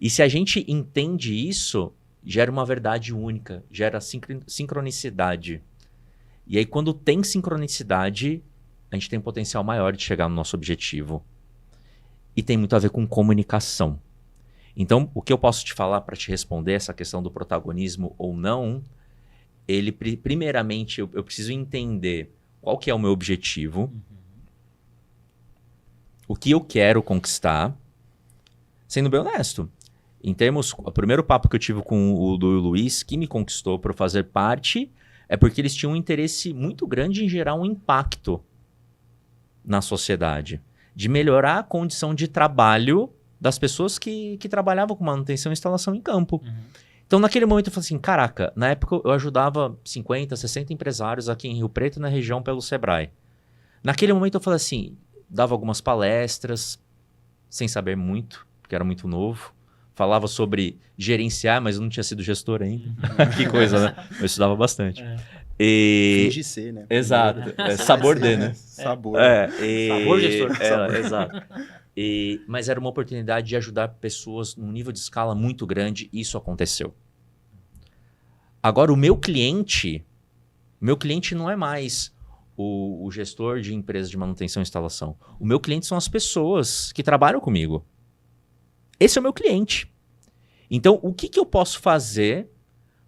E se a gente entende isso, gera uma verdade única, gera sincronicidade. E aí, quando tem sincronicidade, a gente tem um potencial maior de chegar no nosso objetivo. E tem muito a ver com comunicação. Então, o que eu posso te falar para te responder essa questão do protagonismo ou não, primeiramente, eu preciso entender qual que é o meu objetivo, o que eu quero conquistar, sendo bem honesto. O primeiro papo que eu tive com o Luiz, que me conquistou para fazer parte, é porque eles tinham um interesse muito grande em gerar um impacto na sociedade, de melhorar a condição de trabalho das pessoas que trabalhavam com manutenção e instalação em campo. Então, naquele momento, eu falei assim, caraca, na época eu ajudava 50, 60 empresários aqui em Rio Preto, na região, pelo Sebrae. Naquele momento eu falei assim, dava algumas palestras, sem saber muito, porque era muito novo. Falava sobre gerenciar, mas eu não tinha sido gestor ainda. Que coisa, né? Eu estudava bastante. Finge ser, né? Exato. Sabor de, né? Sabor. Sabor gestor. Exato. Mas era uma oportunidade de ajudar pessoas num nível de escala muito grande e isso aconteceu. Agora, o meu cliente não é mais o gestor de empresa de manutenção e instalação. O meu cliente são as pessoas que trabalham comigo. Esse é o meu cliente. Então, o que eu posso fazer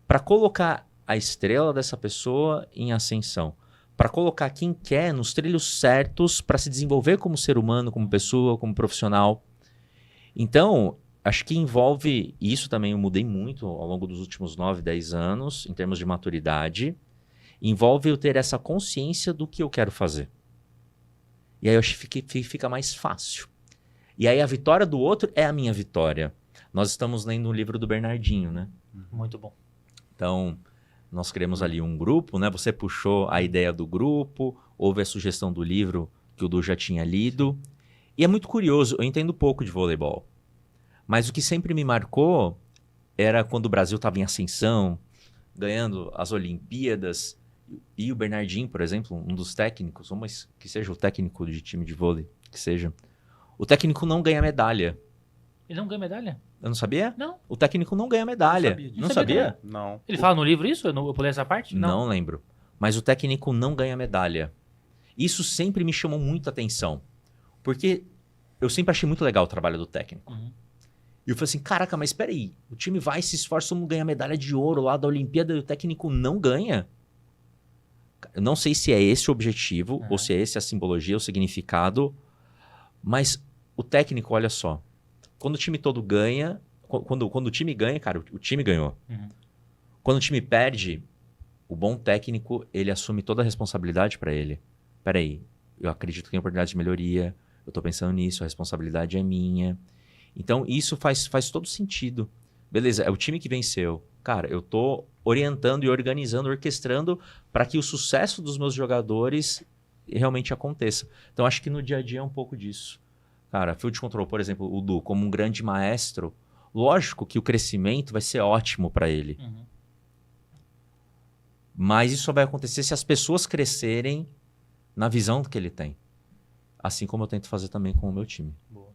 para colocar a estrela dessa pessoa em ascensão? Para colocar quem quer nos trilhos certos para se desenvolver como ser humano, como pessoa, como profissional. Então, acho que envolve... E isso também eu mudei muito ao longo dos últimos 9, 10 anos, em termos de maturidade. Envolve eu ter essa consciência do que eu quero fazer. E aí eu acho que fica mais fácil. E aí a vitória do outro é a minha vitória. Nós estamos lendo um livro do Bernardinho, né? Muito bom. Então, nós criamos ali um grupo, né? Você puxou a ideia do grupo, houve a sugestão do livro que o Du já tinha lido. E é muito curioso, eu entendo pouco de voleibol. Mas o que sempre me marcou era quando o Brasil estava em ascensão, ganhando as Olimpíadas. E o Bernardinho, por exemplo, um dos técnicos, ou mais que seja o técnico de time de vôlei, que seja... O técnico não ganha medalha. Ele não ganha medalha? Eu não sabia? Não. O técnico não ganha medalha. Não sabia? Não. Ele fala no livro isso? Eu pulei essa parte? Não lembro. Mas o técnico não ganha medalha. Isso sempre me chamou muita atenção. Porque eu sempre achei muito legal o trabalho do técnico. E eu falei assim, caraca, mas espera aí. O time vai, se esforça, vamos ganhar medalha de ouro lá da Olimpíada e o técnico não ganha? Eu não sei se é esse o objetivo, ou se é esse a simbologia, o significado, mas o técnico, olha só, quando o time todo ganha, quando o time ganha, cara, o time ganhou. Quando o time perde, o bom técnico, ele assume toda a responsabilidade para ele. Peraí, eu acredito que tem oportunidade de melhoria, eu tô pensando nisso, a responsabilidade é minha. Então, isso faz todo sentido. Beleza, é o time que venceu. Cara, eu tô orientando e organizando, orquestrando para que o sucesso dos meus jogadores realmente aconteça. Então, acho que no dia a dia é um pouco disso. Cara, Field Control, por exemplo, o Du, como um grande maestro, lógico que o crescimento vai ser ótimo para ele. Mas isso só vai acontecer se as pessoas crescerem na visão que ele tem. Assim como eu tento fazer também com o meu time. Boa.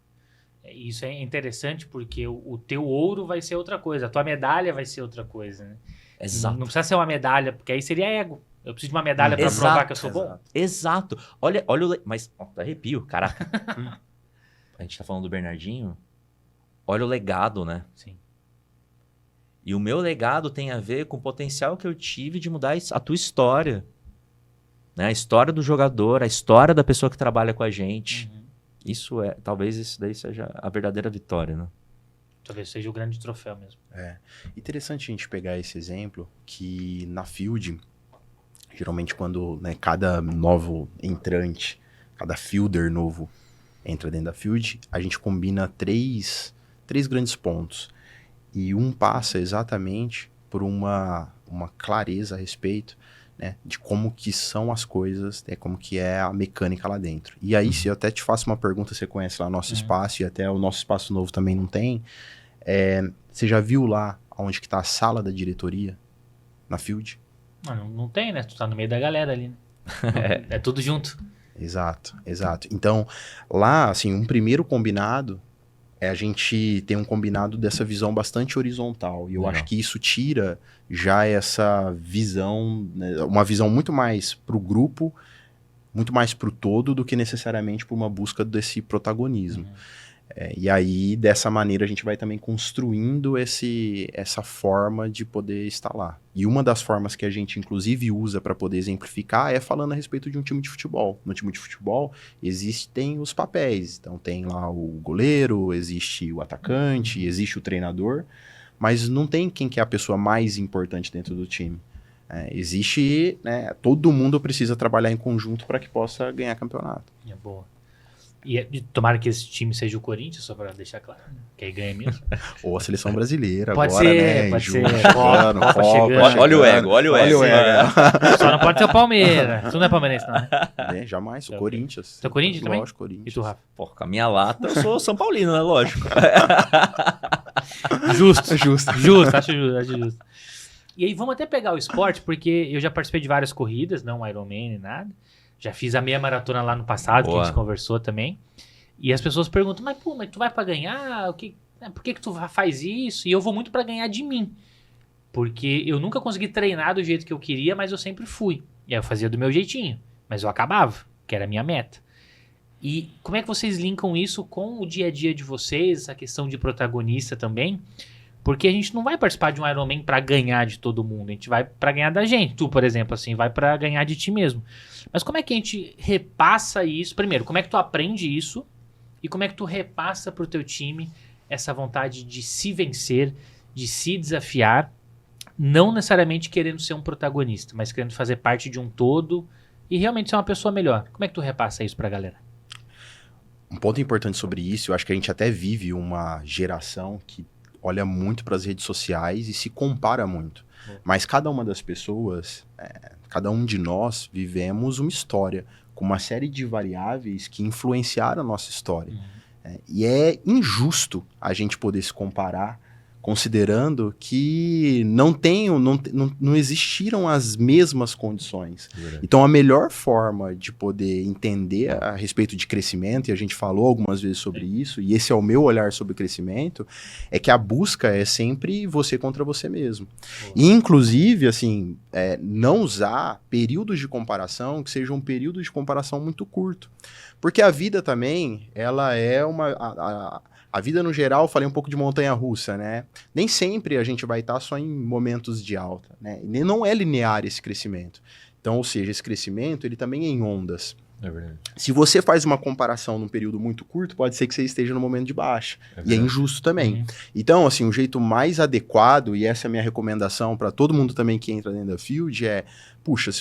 Isso é interessante porque o teu ouro vai ser outra coisa, a tua medalha vai ser outra coisa, né? Exato. Não precisa ser uma medalha, porque aí seria ego. Eu preciso de uma medalha para provar que eu sou bom. Exato. Olha mas arrepio, caraca. A gente tá falando do Bernardinho. Olha o legado, né? Sim. E o meu legado tem a ver com o potencial que eu tive de mudar a tua história. Né? A história do jogador, a história da pessoa que trabalha com a gente. Talvez isso daí seja a verdadeira vitória, né? Talvez seja o grande troféu mesmo. Interessante a gente pegar esse exemplo, que na Field, geralmente quando, né, cada novo entrante, cada fielder novo entra dentro da Field, a gente combina três grandes pontos. E um passa exatamente por uma clareza a respeito, né, de como que são as coisas, né, como que é a mecânica lá dentro. E aí, se eu até te faço uma pergunta, você conhece lá o nosso espaço, e até o nosso espaço novo também não tem, você já viu lá onde que tá a sala da diretoria, na Field? Não tem, né? Tu tá no meio da galera ali, né? É tudo junto. Exato. Então, lá, assim, um primeiro combinado a gente tem um combinado dessa visão bastante horizontal. E eu acho que isso tira já essa visão, né, uma visão muito mais pro grupo, muito mais pro todo, do que necessariamente por uma busca desse protagonismo. E aí, dessa maneira, a gente vai também construindo essa forma de poder estar lá. E uma das formas que a gente, inclusive, usa para poder exemplificar é falando a respeito de um time de futebol. No time de futebol, existem os papéis. Então, tem lá o goleiro, existe o atacante, existe o treinador, mas não tem quem que é a pessoa mais importante dentro do time. Existe, né, todo mundo precisa trabalhar em conjunto para que possa ganhar campeonato. Boa. E tomara que esse time seja o Corinthians, só para deixar claro, né? Que aí ganha mesmo. Ou a seleção brasileira pode agora, ser, né? Pode ser. Copa chegando. Olha o ego. Só não pode ser o Palmeiras. Tu não é palmeirense, não, né? Jamais, sou Corinthians. Tu é Corinthians também? Lógico, Corinthians. E tu, Rafa? Pô, com a minha lata, eu sou São Paulino, né? Lógico. Justo, acho justo. E aí, vamos até pegar o esporte, porque eu já participei de várias corridas, não Ironman nem nada. Já fiz a meia maratona lá no passado, que a gente conversou também. E as pessoas perguntam, mas tu vai pra ganhar? Por que tu faz isso? E eu vou muito pra ganhar de mim. Porque eu nunca consegui treinar do jeito que eu queria, mas eu sempre fui. E aí eu fazia do meu jeitinho. Mas eu acabava, que era a minha meta. E como é que vocês linkam isso com o dia a dia de vocês, essa questão de protagonista também? Porque a gente não vai participar de um Ironman pra ganhar de todo mundo. A gente vai pra ganhar da gente. Tu, por exemplo, assim, vai pra ganhar de ti mesmo. Mas como é que a gente repassa isso? Primeiro, como é que tu aprende isso? E como é que tu repassa pro teu time essa vontade de se vencer, de se desafiar, não necessariamente querendo ser um protagonista, mas querendo fazer parte de um todo e realmente ser uma pessoa melhor? Como é que tu repassa isso pra galera? Um ponto importante sobre isso, eu acho que a gente até vive uma geração que olha muito para as redes sociais e se compara muito. Mas cada uma das pessoas, cada um de nós, vivemos uma história com uma série de variáveis que influenciaram a nossa história. E é injusto a gente poder se comparar, considerando que não existiram as mesmas condições. Então, a melhor forma de poder entender a respeito de crescimento, e a gente falou algumas vezes sobre isso, e esse é o meu olhar sobre crescimento, é que a busca é sempre você contra você mesmo. E, inclusive, assim, não usar períodos de comparação que sejam um período de comparação muito curto. Porque a vida também, ela é a vida, no geral, falei um pouco de montanha-russa, né? Nem sempre a gente vai estar só em momentos de alta, né? E não é linear esse crescimento. Então, ou seja, esse crescimento, ele também é em ondas. É verdade. Se você faz uma comparação num período muito curto, pode ser que você esteja no momento de baixa. E é injusto também. Então, assim, o jeito mais adequado, e essa é a minha recomendação para todo mundo também que entra dentro da Field, puxa,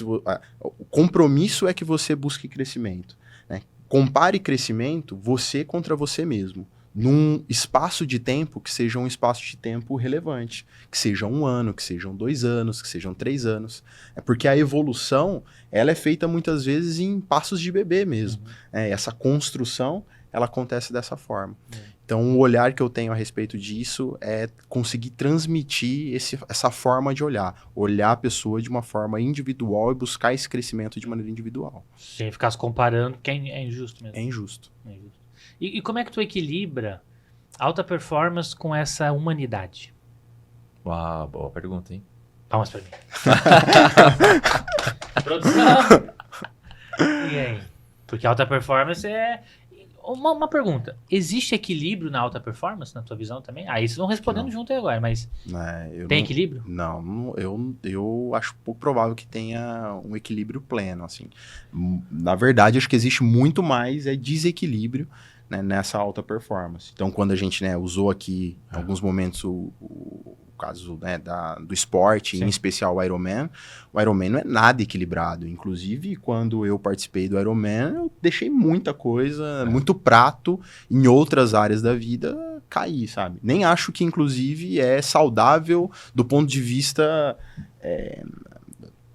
o compromisso é que você busque crescimento, né? Compare crescimento você contra você mesmo. num espaço de tempo que seja um espaço de tempo relevante, que seja 1 ano, que sejam 2 anos, que sejam 3 anos. É porque a evolução, ela é feita muitas vezes em passos de bebê mesmo. Essa construção, ela acontece dessa forma. Então, o olhar que eu tenho a respeito disso é conseguir transmitir essa forma de olhar a pessoa de uma forma individual e buscar esse crescimento de maneira individual. Sem ficar se comparando, que é injusto mesmo. É injusto. É injusto. E como é que tu equilibra alta performance com essa humanidade? Uau, boa pergunta, hein? Palmas pra mim. Produção! E aí? Porque alta performance é... Uma pergunta. Existe equilíbrio na alta performance, na tua visão também? Aí vocês vão respondendo junto aí agora, mas tem equilíbrio? Não, eu acho pouco provável que tenha um equilíbrio pleno, assim. Na verdade, acho que existe muito mais desequilíbrio, né, nessa alta performance. Então, quando a gente, né, usou aqui, em alguns momentos, o caso, né, do esporte, Sim. em especial o Ironman não é nada equilibrado. Inclusive, quando eu participei do Ironman, eu deixei muita coisa, muito prato em outras áreas da vida cair, sabe? Nem acho que, inclusive, é saudável do ponto de vista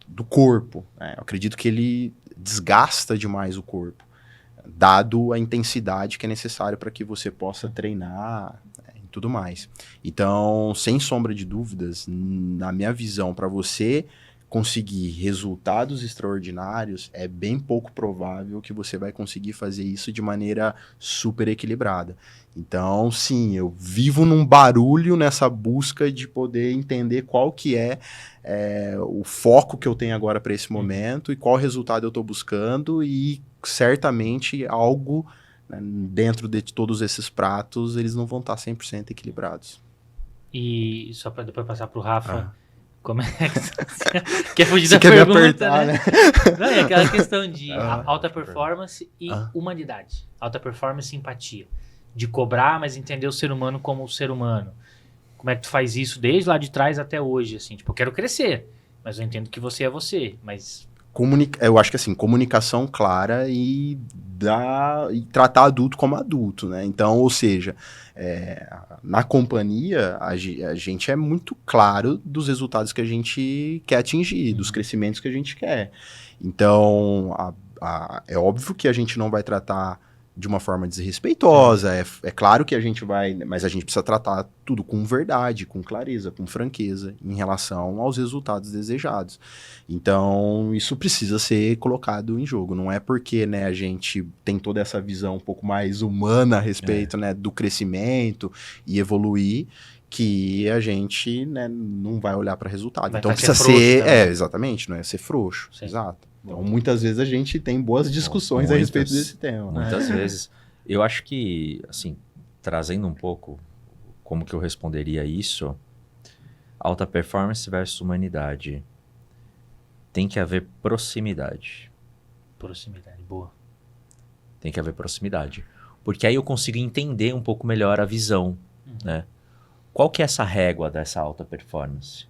do corpo, né? Eu acredito que ele desgasta demais o corpo, dado a intensidade que é necessário para que você possa treinar e tudo mais. Então, sem sombra de dúvidas, na minha visão, para você conseguir resultados extraordinários, é bem pouco provável que você vai conseguir fazer isso de maneira super equilibrada. Então, sim, eu vivo num barulho nessa busca de poder entender qual que é o foco que eu tenho agora para esse momento e qual resultado eu estou buscando, e certamente algo, né, dentro de todos esses pratos, eles não vão estar 100% equilibrados. E só para depois passar pro Rafa, como é que quer fugir Você da quer pergunta, me apertar, né? Não, é aquela questão de alta performance e humanidade. Alta performance e empatia. De cobrar, mas entender o ser humano como o ser humano. Como é que tu faz isso desde lá de trás até hoje, assim? Tipo, eu quero crescer, mas eu entendo que você é você, mas... Eu acho que assim, comunicação clara e tratar adulto como adulto, né? Então, ou seja, na companhia, a gente é muito claro dos resultados que a gente quer atingir, dos crescimentos que a gente quer. Então, é óbvio que a gente não vai tratar de uma forma desrespeitosa, é claro que a gente vai, mas a gente precisa tratar tudo com verdade, com clareza, com franqueza, em relação aos resultados desejados. Então, isso precisa ser colocado em jogo, não é porque, né, a gente tem toda essa visão um pouco mais humana a respeito, né, do crescimento e evoluir, que a gente, né, não vai olhar para resultado. Então, precisa ser, exatamente, não é ser frouxo, exato. Então, muitas vezes a gente tem boas discussões a respeito desse tema. Muitas vezes. Eu acho que, assim, trazendo um pouco como que eu responderia isso, alta performance versus humanidade. Tem que haver proximidade. Proximidade, boa. Tem que haver proximidade. Porque aí eu consigo entender um pouco melhor a visão, né? Qual que é essa régua dessa alta performance?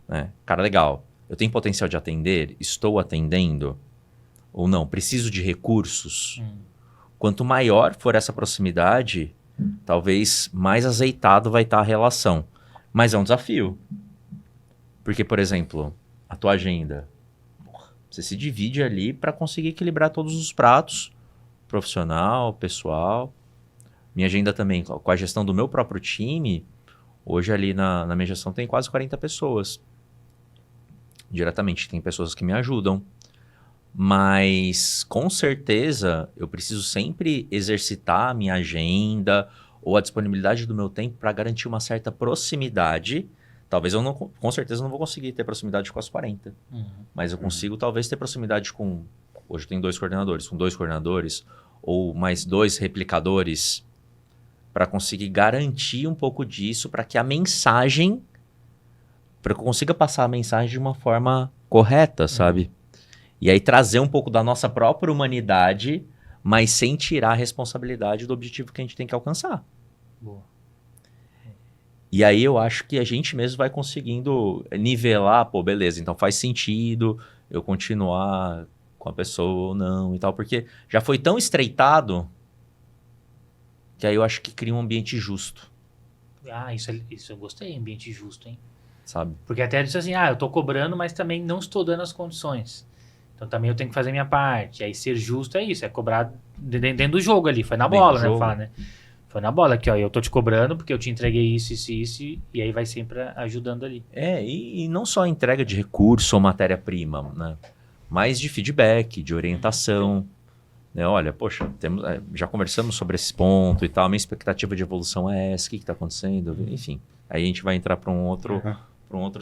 Né? Cara, legal. Eu tenho potencial de atender? Estou atendendo? Ou não? Preciso de recursos? Quanto maior for essa proximidade, talvez mais azeitado vai estar a relação. Mas é um desafio. Porque, por exemplo, a tua agenda. Você se divide ali para conseguir equilibrar todos os pratos. Profissional, pessoal. Minha agenda também, com a gestão do meu próprio time. Hoje ali na minha gestão tem quase 40 pessoas. Diretamente, tem pessoas que me ajudam, mas com certeza eu preciso sempre exercitar a minha agenda ou a disponibilidade do meu tempo para garantir uma certa proximidade. Talvez eu não, com certeza não vou conseguir ter proximidade com as 40, mas eu consigo talvez ter proximidade com, hoje eu tenho 2 coordenadores, com 2 coordenadores ou mais 2 replicadores, para conseguir garantir um pouco disso, para que a mensagem, para que eu consiga passar a mensagem de uma forma correta, sabe? E aí trazer um pouco da nossa própria humanidade, mas sem tirar a responsabilidade do objetivo que a gente tem que alcançar. Boa. E aí eu acho que a gente mesmo vai conseguindo nivelar, pô, beleza, então faz sentido eu continuar com a pessoa ou não e tal, porque já foi tão estreitado que aí eu acho que cria um ambiente justo, Isso eu gostei, ambiente justo, hein? sabe? Porque até disse assim, eu tô cobrando, mas também não estou dando as condições. Então também eu tenho que fazer minha parte. E aí ser justo é isso, é cobrar dentro do jogo ali. Foi na bola, né? Fala, né? Foi na bola aqui, ó. Eu tô te cobrando porque eu te entreguei isso, e aí vai sempre ajudando ali. E não só a entrega de recurso ou matéria-prima, né? Mas de feedback, de orientação. Né? Olha, poxa, já conversamos sobre esse ponto e tal, a minha expectativa de evolução é essa, o que está acontecendo? Enfim, aí a gente vai entrar para um outro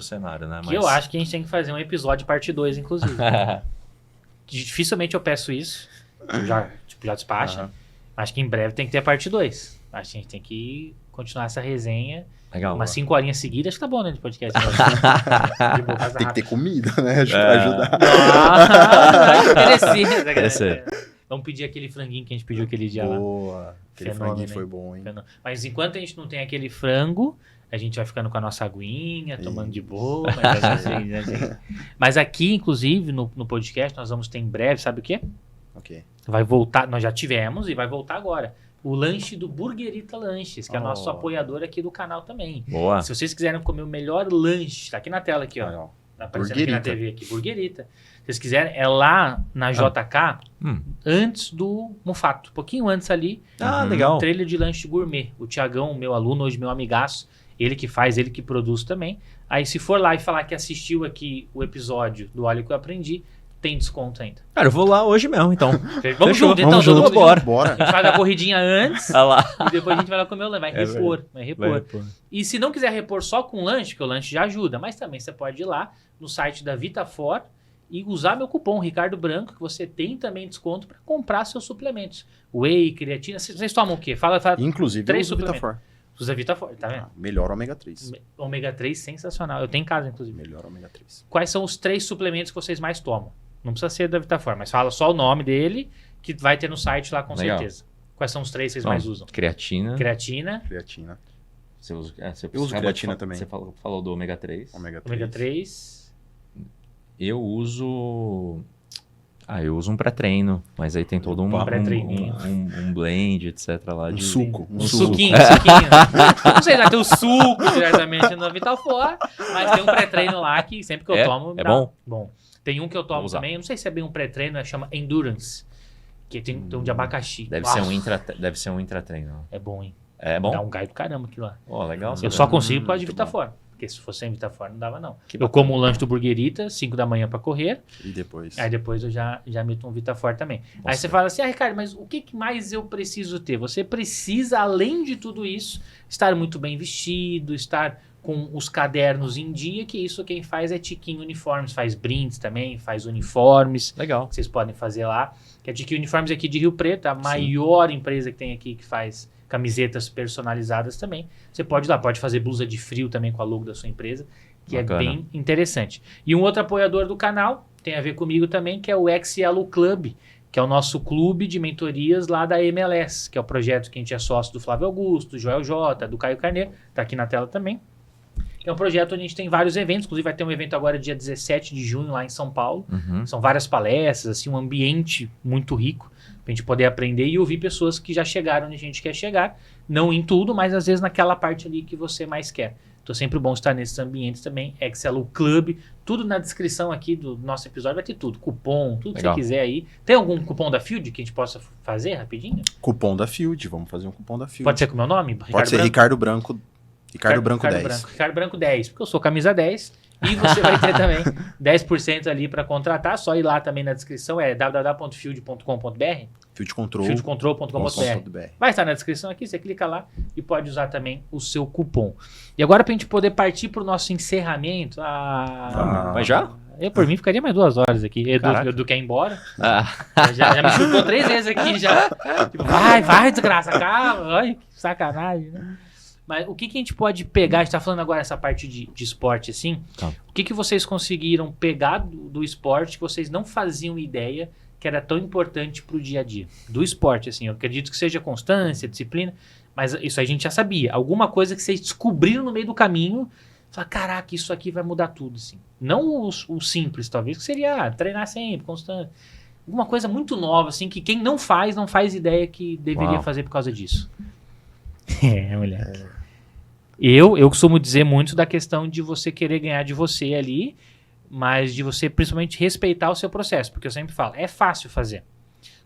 cenário, né? Que eu acho que a gente tem que fazer um episódio parte 2, inclusive. Dificilmente eu peço isso, já despacha. Acho que em breve tem que ter a parte 2. Acho que a gente tem que continuar essa resenha. Legal. Umas 5 horinhas seguidas, acho que tá bom, né, de podcast. De boa, tem que ter comida, né? Ajudar. Interesante. Vamos pedir aquele franguinho que a gente pediu aquele dia lá. Boa. Aquele franguinho foi bom, hein? Mas enquanto a gente não tem aquele frango, a gente vai ficando com a nossa aguinha, tomando de boa. Mas aqui, inclusive, no podcast, nós vamos ter em breve, sabe o quê? Ok. Vai voltar, nós já tivemos e vai voltar agora. O lanche do Burgerita Lanches, que é nosso apoiador aqui do canal também. Boa. Se vocês quiserem comer o melhor lanche, tá aqui na tela aqui, ó. Tá aparecendo aqui na TV aqui, Burgerita. Se vocês quiserem, é lá na JK, antes do Mufato. Um pouquinho antes ali. Legal. Trailer de lanche gourmet. O Tiagão, meu aluno, hoje meu amigaço, ele que faz, ele que produz também. Aí se for lá e falar que assistiu aqui o episódio do Óleo que eu aprendi, tem desconto ainda. Cara, eu vou lá hoje mesmo, então. Vamos junto, então. Vamos junto, bora. A gente faz a corridinha antes lá. e depois a gente vai lá comer o lanche. Vai repor. E se não quiser repor só com lanche, que o lanche já ajuda, mas também você pode ir lá no site da Vitafor e usar meu cupom Ricardo Branco, que você tem também desconto para comprar seus suplementos. Whey, creatina. Vocês tomam o quê? Fala Inclusive, 3 eu uso Vitafor. Usa Vitafor, tá vendo? Melhor ômega 3. Ômega 3 sensacional. Eu tenho em casa, inclusive. Melhor ômega 3. Quais são os 3 suplementos que vocês mais tomam? Não precisa ser da Vitafor, mas fala só o nome dele, que vai ter no site lá com certeza. Quais são os 3 que vocês mais usam? Creatina. Você usa, eu uso creatina também. Você falou do ômega 3. Ômega 3. Eu uso um pré-treino, mas aí tem todo um blend, etc. lá. Um suco. Um suquinho. Não sei se vai ter o suco diretamente na Vitafor, mas tem um pré-treino lá que sempre que eu tomo... É bom? Bom. Tem um que eu tomo também, não sei se é bem um pré-treino, chama Endurance, que tem um de abacaxi. Deve ser um intratreino. É bom, hein? É bom? Dá um gás do caramba aquilo lá. Legal. Eu só consigo por causa de Vitafor. Porque se fosse sem Vitafor não dava não. Eu como um lanche do Burgerita, 5 da manhã pra correr. E depois? Aí depois eu já meto um Vitafor também. Aí você fala assim, Ricardo, mas o que mais eu preciso ter? Você precisa, além de tudo isso, estar muito bem vestido, estar com os cadernos em dia, que isso quem faz é Tiquinho Uniformes, faz brindes também, faz uniformes. Legal. Que vocês podem fazer lá. Que a Tiquinho Uniformes aqui de Rio Preto, a maior empresa que tem aqui que faz camisetas personalizadas também. Você pode ir lá, pode fazer blusa de frio também com a logo da sua empresa, que bacana. É bem interessante. E um outro apoiador do canal, tem a ver comigo também, que é o XLU Club, que é o nosso clube de mentorias lá da MLS, que é o projeto que a gente é sócio do Flávio Augusto, do Joel J, do Caio Carneiro, tá aqui na tela também. É um projeto onde a gente tem vários eventos, inclusive vai ter um evento agora dia 17 de junho lá em São Paulo. São várias palestras, assim, um ambiente muito rico pra gente poder aprender e ouvir pessoas que já chegaram onde a gente quer chegar. Não em tudo, mas às vezes naquela parte ali que você mais quer. Então é sempre bom estar nesses ambientes também. XLU Club, tudo na descrição aqui do nosso episódio vai ter tudo. Cupom, tudo que você quiser aí. Tem algum cupom da Field que a gente possa fazer rapidinho? Cupom da Field, vamos fazer um cupom da Field. Pode ser com o meu nome? Pode ser Ricardo Branco. Ricardo Branco 10. Ricardo Branco 10, porque eu sou camisa 10 e você vai ter também 10% ali para contratar. Só ir lá também na descrição, é www.field.com.br. Fieldcontrol.com.br. Vai estar na descrição aqui, você clica lá e pode usar também o seu cupom. E agora pra gente poder partir pro nosso encerramento. Mas já? Eu, por mim, ficaria mais 2 horas aqui. Edu quer ir embora. Já me chutou 3 vezes aqui já. Tipo, vai, desgraça, calma. Ai, que sacanagem, né? Mas o que a gente pode pegar, a gente tá falando agora essa parte de esporte assim, o que vocês conseguiram pegar do esporte que vocês não faziam ideia que era tão importante pro dia a dia? Do esporte, assim, eu acredito que seja constância, disciplina, mas isso a gente já sabia. Alguma coisa que vocês descobriram no meio do caminho, fala, caraca, isso aqui vai mudar tudo, assim. Não o simples, talvez, que seria treinar sempre, constante. Alguma coisa muito nova, assim, que quem não faz ideia que deveria fazer por causa disso. Moleque. Eu costumo dizer muito da questão de você querer ganhar de você ali, mas de você principalmente respeitar o seu processo, porque eu sempre falo, é fácil fazer,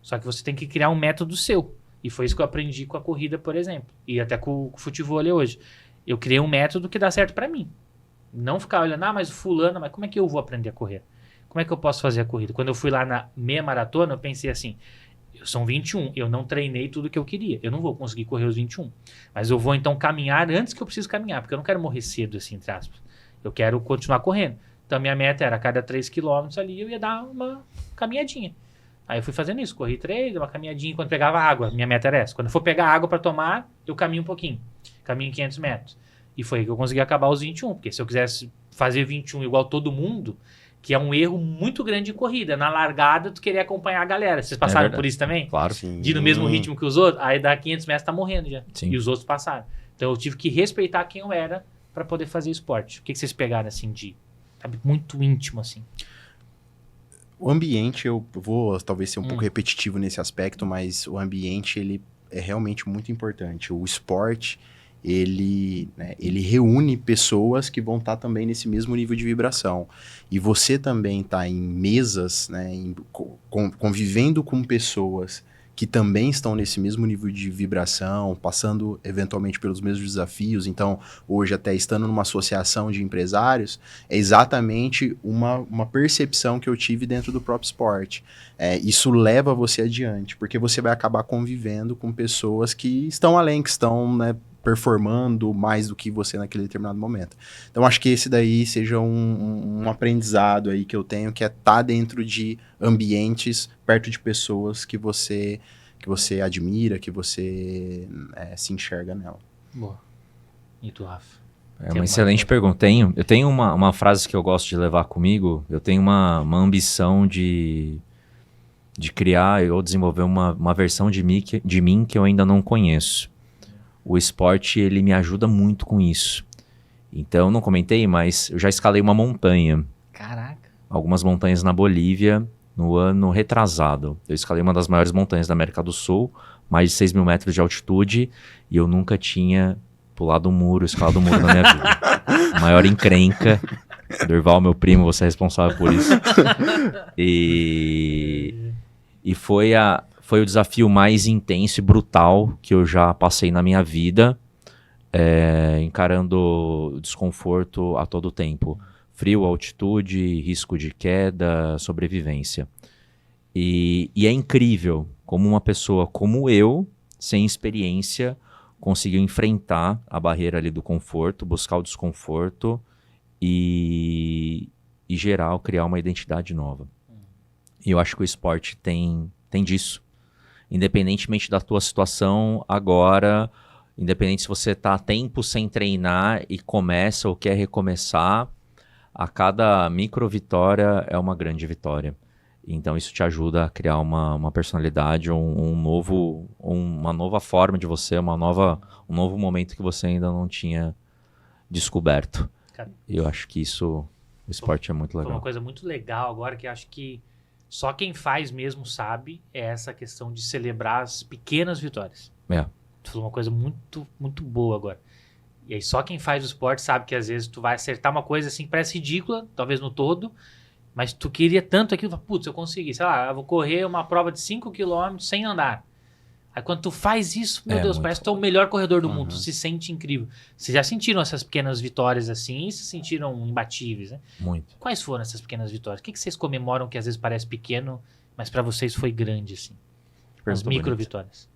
só que você tem que criar um método seu, e foi isso que eu aprendi com a corrida, por exemplo, e até com o futevôlei hoje. Eu criei um método que dá certo pra mim, não ficar olhando, mas o fulano, mas como é que eu vou aprender a correr? Como é que eu posso fazer a corrida? Quando eu fui lá na meia maratona, eu pensei assim, são 21, eu não treinei tudo que eu queria, eu não vou conseguir correr os 21, mas eu vou então caminhar antes que eu preciso caminhar, porque eu não quero morrer cedo, assim, entre aspas, eu quero continuar correndo. Então, minha meta era, a cada 3 km ali, eu ia dar uma caminhadinha. Aí eu fui fazendo isso, corri 3, uma caminhadinha quando pegava água, minha meta era essa. Quando eu for pegar água para tomar, eu caminho um pouquinho, caminho 500 metros. E foi aí que eu consegui acabar os 21, porque se eu quisesse fazer 21 igual todo mundo, que é um erro muito grande em corrida. Na largada, tu querer acompanhar a galera. Vocês passaram por isso também? Claro. Sim. De ir no mesmo ritmo que os outros? Aí dá 500 metros, tá morrendo já. Sim. E os outros passaram. Então eu tive que respeitar quem eu era para poder fazer esporte. O que vocês pegaram, assim, de... Sabe, muito íntimo, assim? O ambiente, eu vou talvez ser um pouco repetitivo nesse aspecto, mas o ambiente, ele é realmente muito importante. O esporte, ele reúne pessoas que vão estar também nesse mesmo nível de vibração. E você também está em mesas, né, convivendo com pessoas que também estão nesse mesmo nível de vibração, passando eventualmente pelos mesmos desafios. Então, hoje até estando numa associação de empresários, é exatamente uma percepção que eu tive dentro do próprio esporte. Isso leva você adiante, porque você vai acabar convivendo com pessoas que estão além, que estão, né, performando mais do que você naquele determinado momento. Então, acho que esse daí seja um aprendizado aí que eu tenho, que é estar dentro de ambientes, perto de pessoas que você admira, que você se enxerga nela. Boa. E tu, Rafa? É uma excelente pergunta. Eu tenho uma frase que eu gosto de levar comigo. Eu tenho uma ambição de criar ou desenvolver uma versão de mim que eu ainda não conheço. O esporte, ele me ajuda muito com isso. Então, não comentei, mas eu já escalei uma montanha. Caraca. Algumas montanhas na Bolívia, no ano retrasado. Eu escalei uma das maiores montanhas da América do Sul, mais de 6 mil metros de altitude, e eu nunca tinha pulado um muro, escalado um muro na minha vida. Maior encrenca. Durval, meu primo, você é responsável por isso. E foi o desafio mais intenso e brutal que eu já passei na minha vida, encarando o desconforto a todo tempo. Frio, altitude, risco de queda, sobrevivência. E é incrível como uma pessoa como eu, sem experiência, conseguiu enfrentar a barreira ali do conforto, buscar o desconforto e criar uma identidade nova. E eu acho que o esporte tem disso. Independentemente da tua situação agora, independente se você está há tempo sem treinar e começa ou quer recomeçar, a cada micro vitória é uma grande vitória. Então isso te ajuda a criar uma personalidade, uma nova forma de você, um novo momento que você ainda não tinha descoberto. Eu acho que o esporte é muito legal. Foi uma coisa muito legal agora que eu acho que só quem faz mesmo sabe, é essa questão de celebrar as pequenas vitórias. Tu falou uma coisa muito, muito boa agora. E aí só quem faz o esporte sabe que às vezes tu vai acertar uma coisa assim que parece ridícula, talvez no todo, mas tu queria tanto aquilo, putz, eu consegui, sei lá, eu vou correr uma prova de 5 km sem andar. Aí quando tu faz isso, meu Deus, parece que tu é o melhor corredor do mundo, tu se sente incrível. Vocês já sentiram essas pequenas vitórias assim e se sentiram imbatíveis, né? Muito. Quais foram essas pequenas vitórias? O que vocês comemoram que às vezes parece pequeno, mas pra vocês foi grande, assim? As micro vitórias.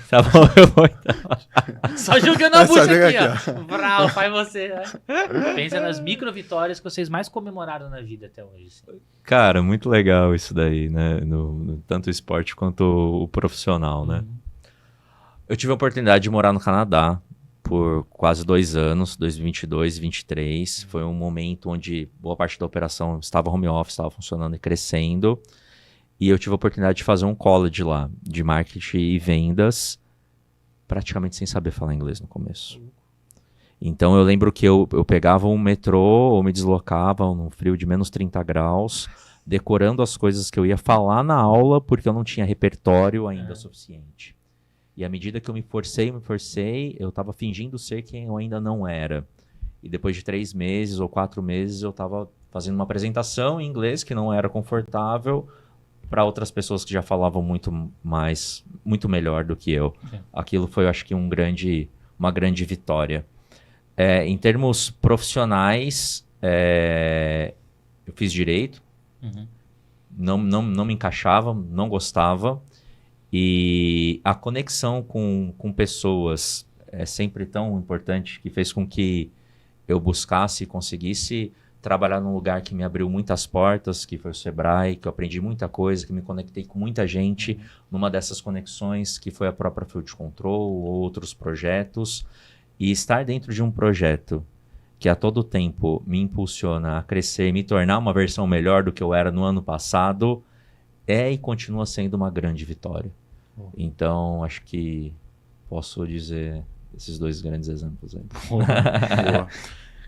Tá bom, eu vou então. Só jogando a bucha aqui, ó. Brau, faz você. Né? Pensa nas micro vitórias que vocês mais comemoraram na vida até hoje. Assim. Cara, muito legal isso daí, né? No tanto o esporte quanto o profissional, né? Eu tive a oportunidade de morar no Canadá por quase 2 anos, 2022 e 2023. Foi um momento onde boa parte da operação estava home office, estava funcionando e crescendo. E eu tive a oportunidade de fazer um college lá, de marketing e vendas, praticamente sem saber falar inglês no começo. Então eu lembro que eu pegava um metrô ou me deslocava num frio de menos 30 graus, decorando as coisas que eu ia falar na aula, porque eu não tinha repertório ainda suficiente. E à medida que eu me forcei, eu estava fingindo ser quem eu ainda não era. E depois de 3 meses ou 4 meses, eu estava fazendo uma apresentação em inglês que não era confortável para outras pessoas que já falavam muito melhor do que eu. Sim. Aquilo foi, eu acho que, uma grande vitória. Em termos profissionais, eu fiz direito. Uhum. Não me encaixava, não gostava. E a conexão com pessoas é sempre tão importante, que fez com que eu buscasse e conseguisse trabalhar num lugar que me abriu muitas portas, que foi o Sebrae, que eu aprendi muita coisa, que me conectei com muita gente, numa dessas conexões que foi a própria Field Control ou outros projetos. E estar dentro de um projeto que a todo tempo me impulsiona a crescer e me tornar uma versão melhor do que eu era no ano passado, e continua sendo uma grande vitória. Então, acho que posso dizer esses 2 grandes exemplos aí. Boa.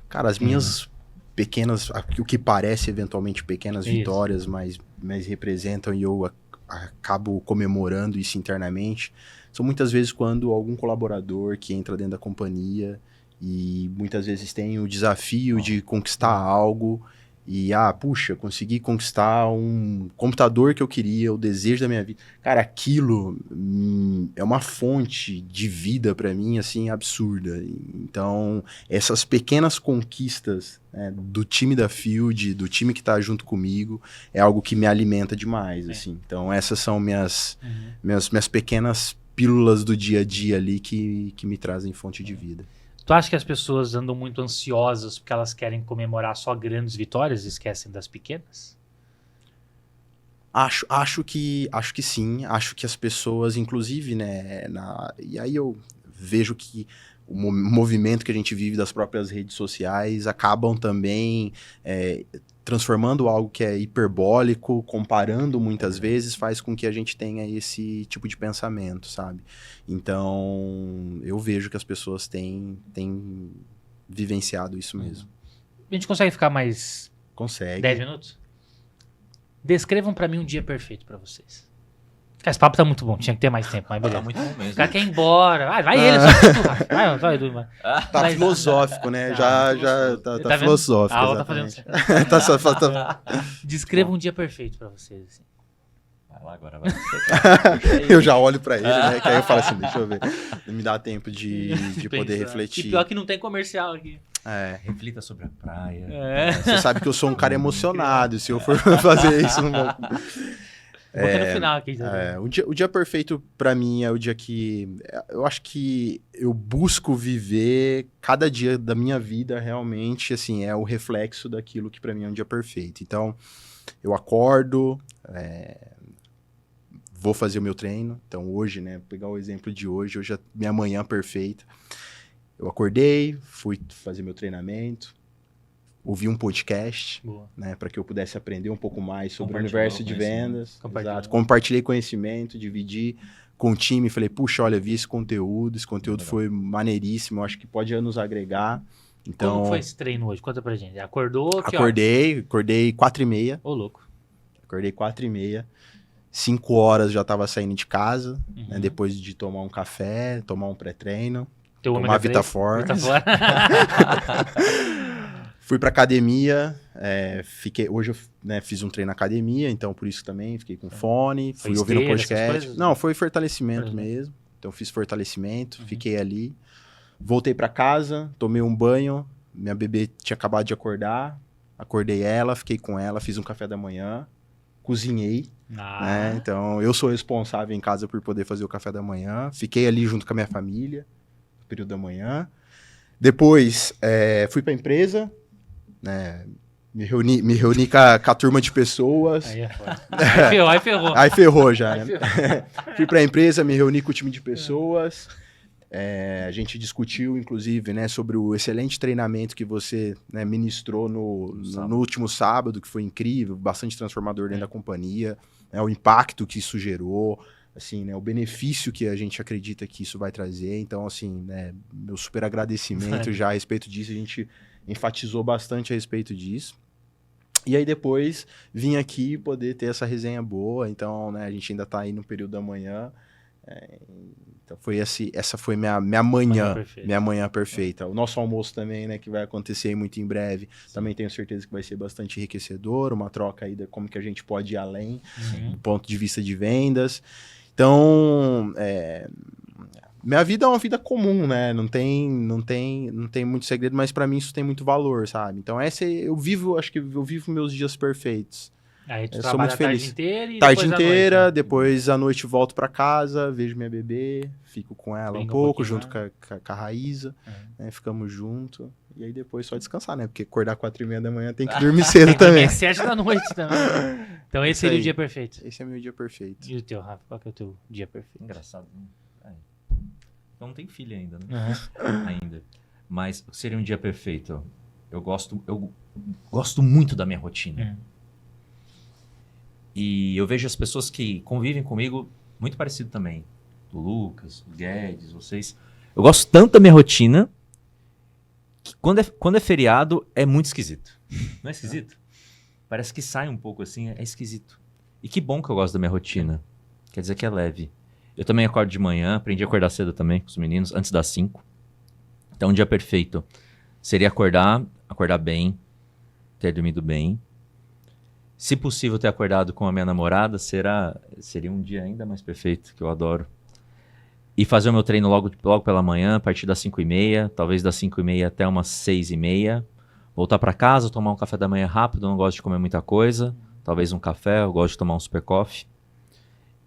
Cara, as minhas pequenas, o que parece eventualmente pequenas vitórias, mas representam, e eu acabo comemorando isso internamente, são muitas vezes quando algum colaborador que entra dentro da companhia e muitas vezes tem o desafio de conquistar algo e, puxa, consegui conquistar um computador que eu queria, o desejo da minha vida. Cara, aquilo é uma fonte de vida para mim, assim, absurda. Então, essas pequenas conquistas, né, do time da Field, do time que tá junto comigo, é algo que me alimenta demais, assim. Então, essas são minhas pequenas pílulas do dia a dia ali que me trazem fonte de vida. Tu acha que as pessoas andam muito ansiosas porque elas querem comemorar só grandes vitórias e esquecem das pequenas? Acho que sim. Acho que as pessoas, inclusive, né, e aí eu vejo que o movimento que a gente vive das próprias redes sociais acabam também transformando algo que é hiperbólico, comparando muitas vezes, faz com que a gente tenha esse tipo de pensamento, sabe? Então, eu vejo que as pessoas têm vivenciado isso mesmo. A gente consegue ficar mais... Consegue. 10 minutos? Descrevam pra mim um dia perfeito pra vocês. Esse papo tá muito bom, tinha que ter mais tempo, mas beleza. Tá muito bom mesmo. O cara quer ir embora. Vai ele, só vai, Edu. Tá filosófico, né? Já tá filosófico. A aula tá fazendo certo. Descreva um dia perfeito pra vocês, assim. Vai lá agora, vai. Eu já olho pra ele, né? Que aí eu falo assim, deixa eu ver. Me dá tempo de poder refletir. E pior que não tem comercial aqui. Reflita sobre a praia. Você sabe que eu sou um cara emocionado. Se eu for fazer isso, não vou... No final aqui. O dia perfeito pra mim é o dia que... Eu acho que eu busco viver cada dia da minha vida realmente, assim, é o reflexo daquilo que pra mim é um dia perfeito. Então, eu acordo, vou fazer o meu treino. Então, hoje, né, pegar o exemplo de hoje, minha manhã perfeita. Eu acordei, fui fazer meu treinamento, ouvi um podcast, né, para que eu pudesse aprender um pouco mais sobre o universo de vendas. Exato. Compartilhei conhecimento, dividi com o time, falei, puxa, olha, vi esse conteúdo foi maneiríssimo, eu acho que pode nos agregar. Então, como foi esse treino hoje? Conta pra gente. Acordou? Acordei 4h30. Ô, louco. Acordei 4h30. 5 horas já estava saindo de casa, né, depois de tomar um café, tomar um pré-treino, tomar Vitafor. Fui pra academia, hoje eu, né, fiz um treino na academia, então por isso também fiquei com fone, fui ouvindo o podcast. Não, foi fortalecimento mesmo, então fiz fortalecimento, fiquei ali. Voltei pra casa, tomei um banho, minha bebê tinha acabado de acordar, acordei ela, fiquei com ela, fiz um café da manhã, cozinhei, né? Então eu sou responsável em casa por poder fazer o café da manhã, fiquei ali junto com a minha família, no período da manhã. Depois fui pra empresa, né? Me reuni com a turma de pessoas. Aí ferrou. Aí ferrou já, né? Fui pra empresa, me reuni com o time de pessoas. A gente discutiu, inclusive, né, sobre o excelente treinamento que você, né, ministrou no último sábado, que foi incrível, bastante transformador dentro da companhia, né, o impacto que isso gerou, assim, né, o benefício que a gente acredita que isso vai trazer. Então, assim, né, meu super agradecimento já a respeito disso, a gente enfatizou bastante a respeito disso. E aí depois vim aqui poder ter essa resenha boa, então, né, a gente ainda tá aí no período da manhã. Então essa foi minha manhã perfeita. O nosso almoço também, né, que vai acontecer aí muito em breve. Sim. Também tenho certeza que vai ser bastante enriquecedor, uma troca aí de como que a gente pode ir além, do ponto de vista de vendas. Então, minha vida é uma vida comum, né? Não tem muito segredo, mas para mim isso tem muito valor, sabe? Então acho que eu vivo meus dias perfeitos. Aí tu eu trabalha sou muito feliz. A tarde inteira e tarde depois inteira, à noite, né? depois à noite volto para casa, vejo minha bebê, fico com ela um pouco, junto com a Raíza, né? Ficamos juntos. E aí depois só descansar, né? Porque acordar 4h30 da manhã tem que dormir cedo também. 7 da noite também. Então esse seria o dia perfeito. Esse é meu dia perfeito. E o teu, Rafa? Qual que é o teu dia perfeito? Engraçado. Então não tem filho ainda, né? Ainda. Mas seria um dia perfeito. Eu gosto muito da minha rotina. E eu vejo as pessoas que convivem comigo muito parecido também. O Lucas, o Guedes, vocês. Eu gosto tanto da minha rotina que quando é feriado é muito esquisito. Não é esquisito? Parece que sai um pouco assim, é esquisito. E que bom que eu gosto da minha rotina. Quer dizer que é leve. Eu também acordo de manhã, aprendi a acordar cedo também com os meninos, antes das 5. Então um dia perfeito seria acordar bem, ter dormido bem. Se possível ter acordado com a minha namorada, seria um dia ainda mais perfeito, que eu adoro. E fazer o meu treino logo pela manhã, a partir das 5h30, talvez das 5h30 até umas 6h30. Voltar para casa, tomar um café da manhã rápido, eu não gosto de comer muita coisa. Talvez um café, eu gosto de tomar um super coffee.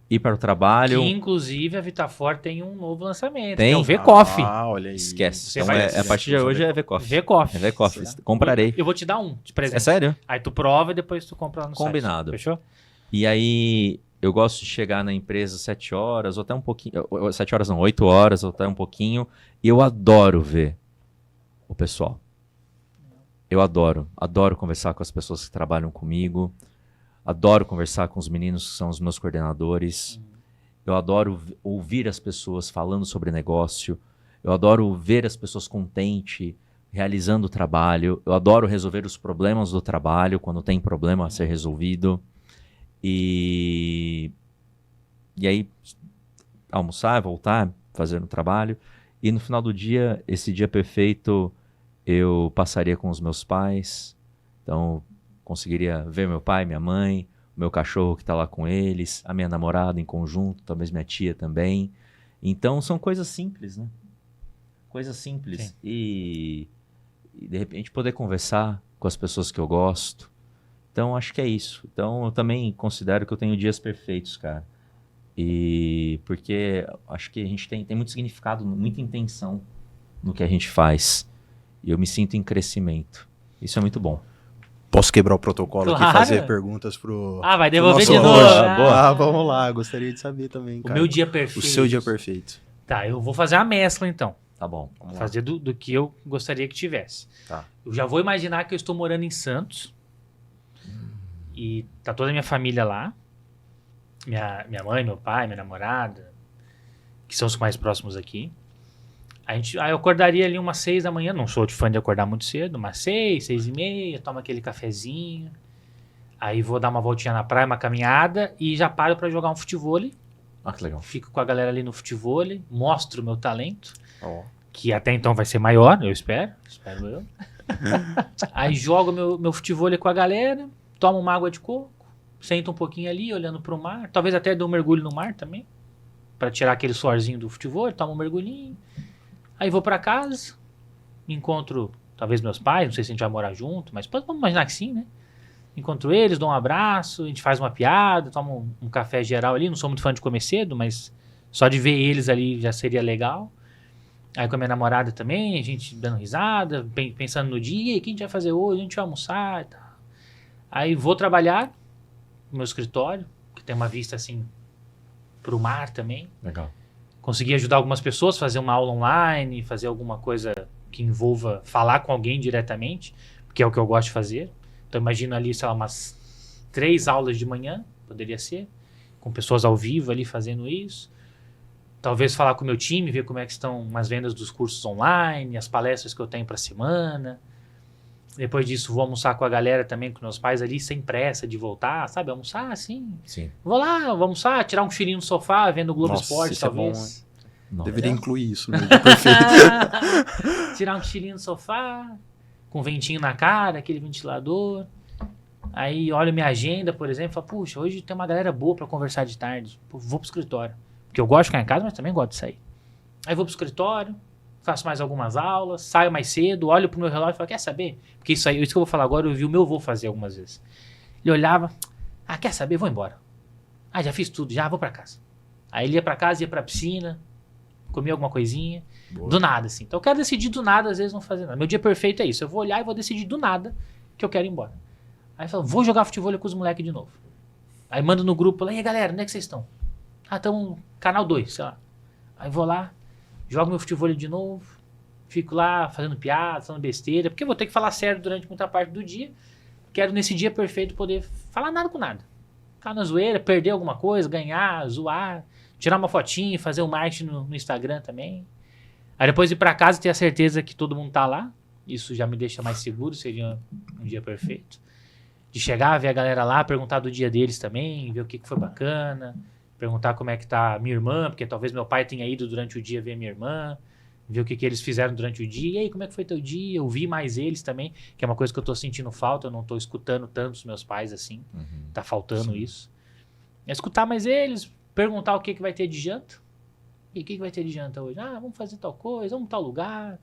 Ir para o trabalho. Que, inclusive, a Vitafor tem um novo lançamento. Tem? Que é o V-Coffee. Olha aí. Esquece. Então, a partir de hoje é V-Coffee. V-Coffee. É V-Coffee. Comprarei. Eu vou te dar um de presente. É sério? Aí tu prova e depois tu compra lá no Combinado. site. Fechou? E aí, eu gosto de chegar na empresa 7 horas, ou até um pouquinho... 7 horas não, 8 horas, ou até um pouquinho. E eu adoro ver o pessoal. Eu adoro conversar com as pessoas que trabalham comigo. Adoro conversar com os meninos que são os meus coordenadores. Eu adoro ouvir as pessoas falando sobre negócio. Eu adoro ver as pessoas contentes, realizando o trabalho. Eu adoro resolver os problemas do trabalho, quando tem problema a ser resolvido. E aí, almoçar, voltar, fazer o trabalho. E no final do dia, esse dia perfeito, eu passaria com os meus pais. Então, conseguiria ver meu pai, minha mãe, o meu cachorro que está lá com eles, a minha namorada em conjunto, talvez minha tia também. Então, são coisas simples, né? Coisas simples. E de repente, poder conversar com as pessoas que eu gosto. Então, acho que é isso. Então, eu também considero que eu tenho dias perfeitos, cara. E porque acho que a gente tem muito significado, muita intenção no que a gente faz. E eu me sinto em crescimento. Isso é muito bom. Posso quebrar o protocolo aqui e fazer perguntas pro... vai devolver de novo. Vamos lá. Gostaria de saber também, cara. O meu dia perfeito. O seu dia perfeito. Tá, eu vou fazer a mescla, então. Tá bom. Vamos fazer do que eu gostaria que tivesse. Tá. Eu já vou imaginar que eu estou morando em Santos. E tá toda a minha família lá. Minha mãe, meu pai, minha namorada. Que são os mais próximos aqui. Aí eu acordaria ali umas 6 da manhã. Não sou de fã de acordar muito cedo. Umas 6, 6h30. Tomo aquele cafezinho. Aí vou dar uma voltinha na praia, uma caminhada. E já paro pra jogar um futevôlei. Ah, que legal. Fico com a galera ali no futevôlei. Mostro o meu talento. Que até então vai ser maior, eu espero. Espero eu. Aí jogo meu futevôlei com a galera. Tomo uma água de coco. Sento um pouquinho ali, olhando pro mar. Talvez até dou um mergulho no mar também. Pra tirar aquele suorzinho do futevôlei. Tomo um mergulhinho. Aí vou pra casa, encontro talvez meus pais, não sei se a gente vai morar junto, mas vamos imaginar que sim, né? Encontro eles, dou um abraço, a gente faz uma piada, tomo um café geral ali. Não sou muito fã de comer cedo, mas só de ver eles ali já seria legal. Aí com a minha namorada também, a gente dando risada, pensando no dia, o que a gente vai fazer hoje, a gente vai almoçar e tal. Aí vou trabalhar no meu escritório, que tem uma vista assim pro mar também. Legal. Consegui ajudar algumas pessoas, fazer uma aula online, fazer alguma coisa que envolva falar com alguém diretamente, porque é o que eu gosto de fazer. Então imagino ali, sei lá, umas 3 aulas de manhã, poderia ser, com pessoas ao vivo ali fazendo isso. Talvez falar com o meu time, ver como é que estão as vendas dos cursos online, as palestras que eu tenho para a semana. Depois disso, vou almoçar com a galera também, com meus pais ali, sem pressa de voltar, sabe? Almoçar assim. Sim. Vou lá, vou almoçar, tirar um cochilinho no sofá, vendo o Globo Esporte, talvez. Deveria incluir isso no dia perfeito. Tirar um cochilinho no sofá, com ventinho na cara, aquele ventilador. Aí olho minha agenda, por exemplo, e falo, puxa, hoje tem uma galera boa pra conversar de tarde. Pô, vou pro escritório. Porque eu gosto de ficar em casa, mas também gosto de sair. Aí vou pro escritório, faço mais algumas aulas, saio mais cedo, olho pro meu relógio e falo, quer saber? Porque isso que eu vou falar agora, eu vi o meu avô fazer algumas vezes. Ele olhava, quer saber? Vou embora. Já fiz tudo, já vou pra casa. Aí ele ia pra casa, ia pra piscina, comia alguma coisinha, do nada, assim. Então eu quero decidir do nada, às vezes não fazer nada. Meu dia perfeito é isso, eu vou olhar e vou decidir do nada que eu quero ir embora. Aí eu falo, vou jogar futebol com os moleques de novo. Aí mando no grupo, e aí galera, onde é que vocês estão? Estão canal 2, sei lá. Aí vou lá, jogo meu futebol de novo, fico lá fazendo piada, falando besteira, porque eu vou ter que falar sério durante muita parte do dia. Quero nesse dia perfeito poder falar nada com nada. Ficar na zoeira, perder alguma coisa, ganhar, zoar, tirar uma fotinha, fazer um marketing no Instagram também. Aí depois ir pra casa e ter a certeza que todo mundo tá lá. Isso já me deixa mais seguro, seria um dia perfeito. De chegar, ver a galera lá, perguntar do dia deles também, ver o que foi bacana, perguntar como é que tá minha irmã, porque talvez meu pai tenha ido durante o dia ver minha irmã, ver o que eles fizeram durante o dia. E aí, como é que foi teu dia? Eu vi mais eles também, que é uma coisa que eu tô sentindo falta, eu não tô escutando tanto os meus pais assim, tá faltando isso. É escutar mais eles, perguntar o que vai ter de janta. E o que vai ter de janta hoje? Vamos fazer tal coisa, vamos tal lugar.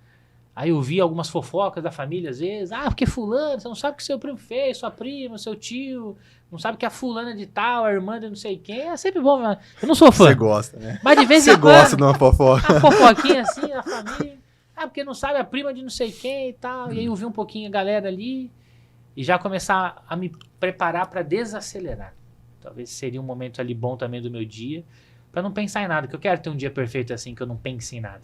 Aí eu vi algumas fofocas da família às vezes. Porque fulano, você não sabe o que seu primo fez, sua prima, seu tio, não sabe que a fulana de tal, a irmã de não sei quem. É sempre bom, né? Eu não sou fã. Você gosta, né? Mas de vez em quando... Você gosta de uma fofoca. Uma fofoquinha assim na família. Porque não sabe a prima de não sei quem e tal. E aí eu vi um pouquinho a galera ali e já começar a me preparar para desacelerar. Talvez seria um momento ali bom também do meu dia, para não pensar em nada, que eu quero ter um dia perfeito assim, que eu não pense em nada.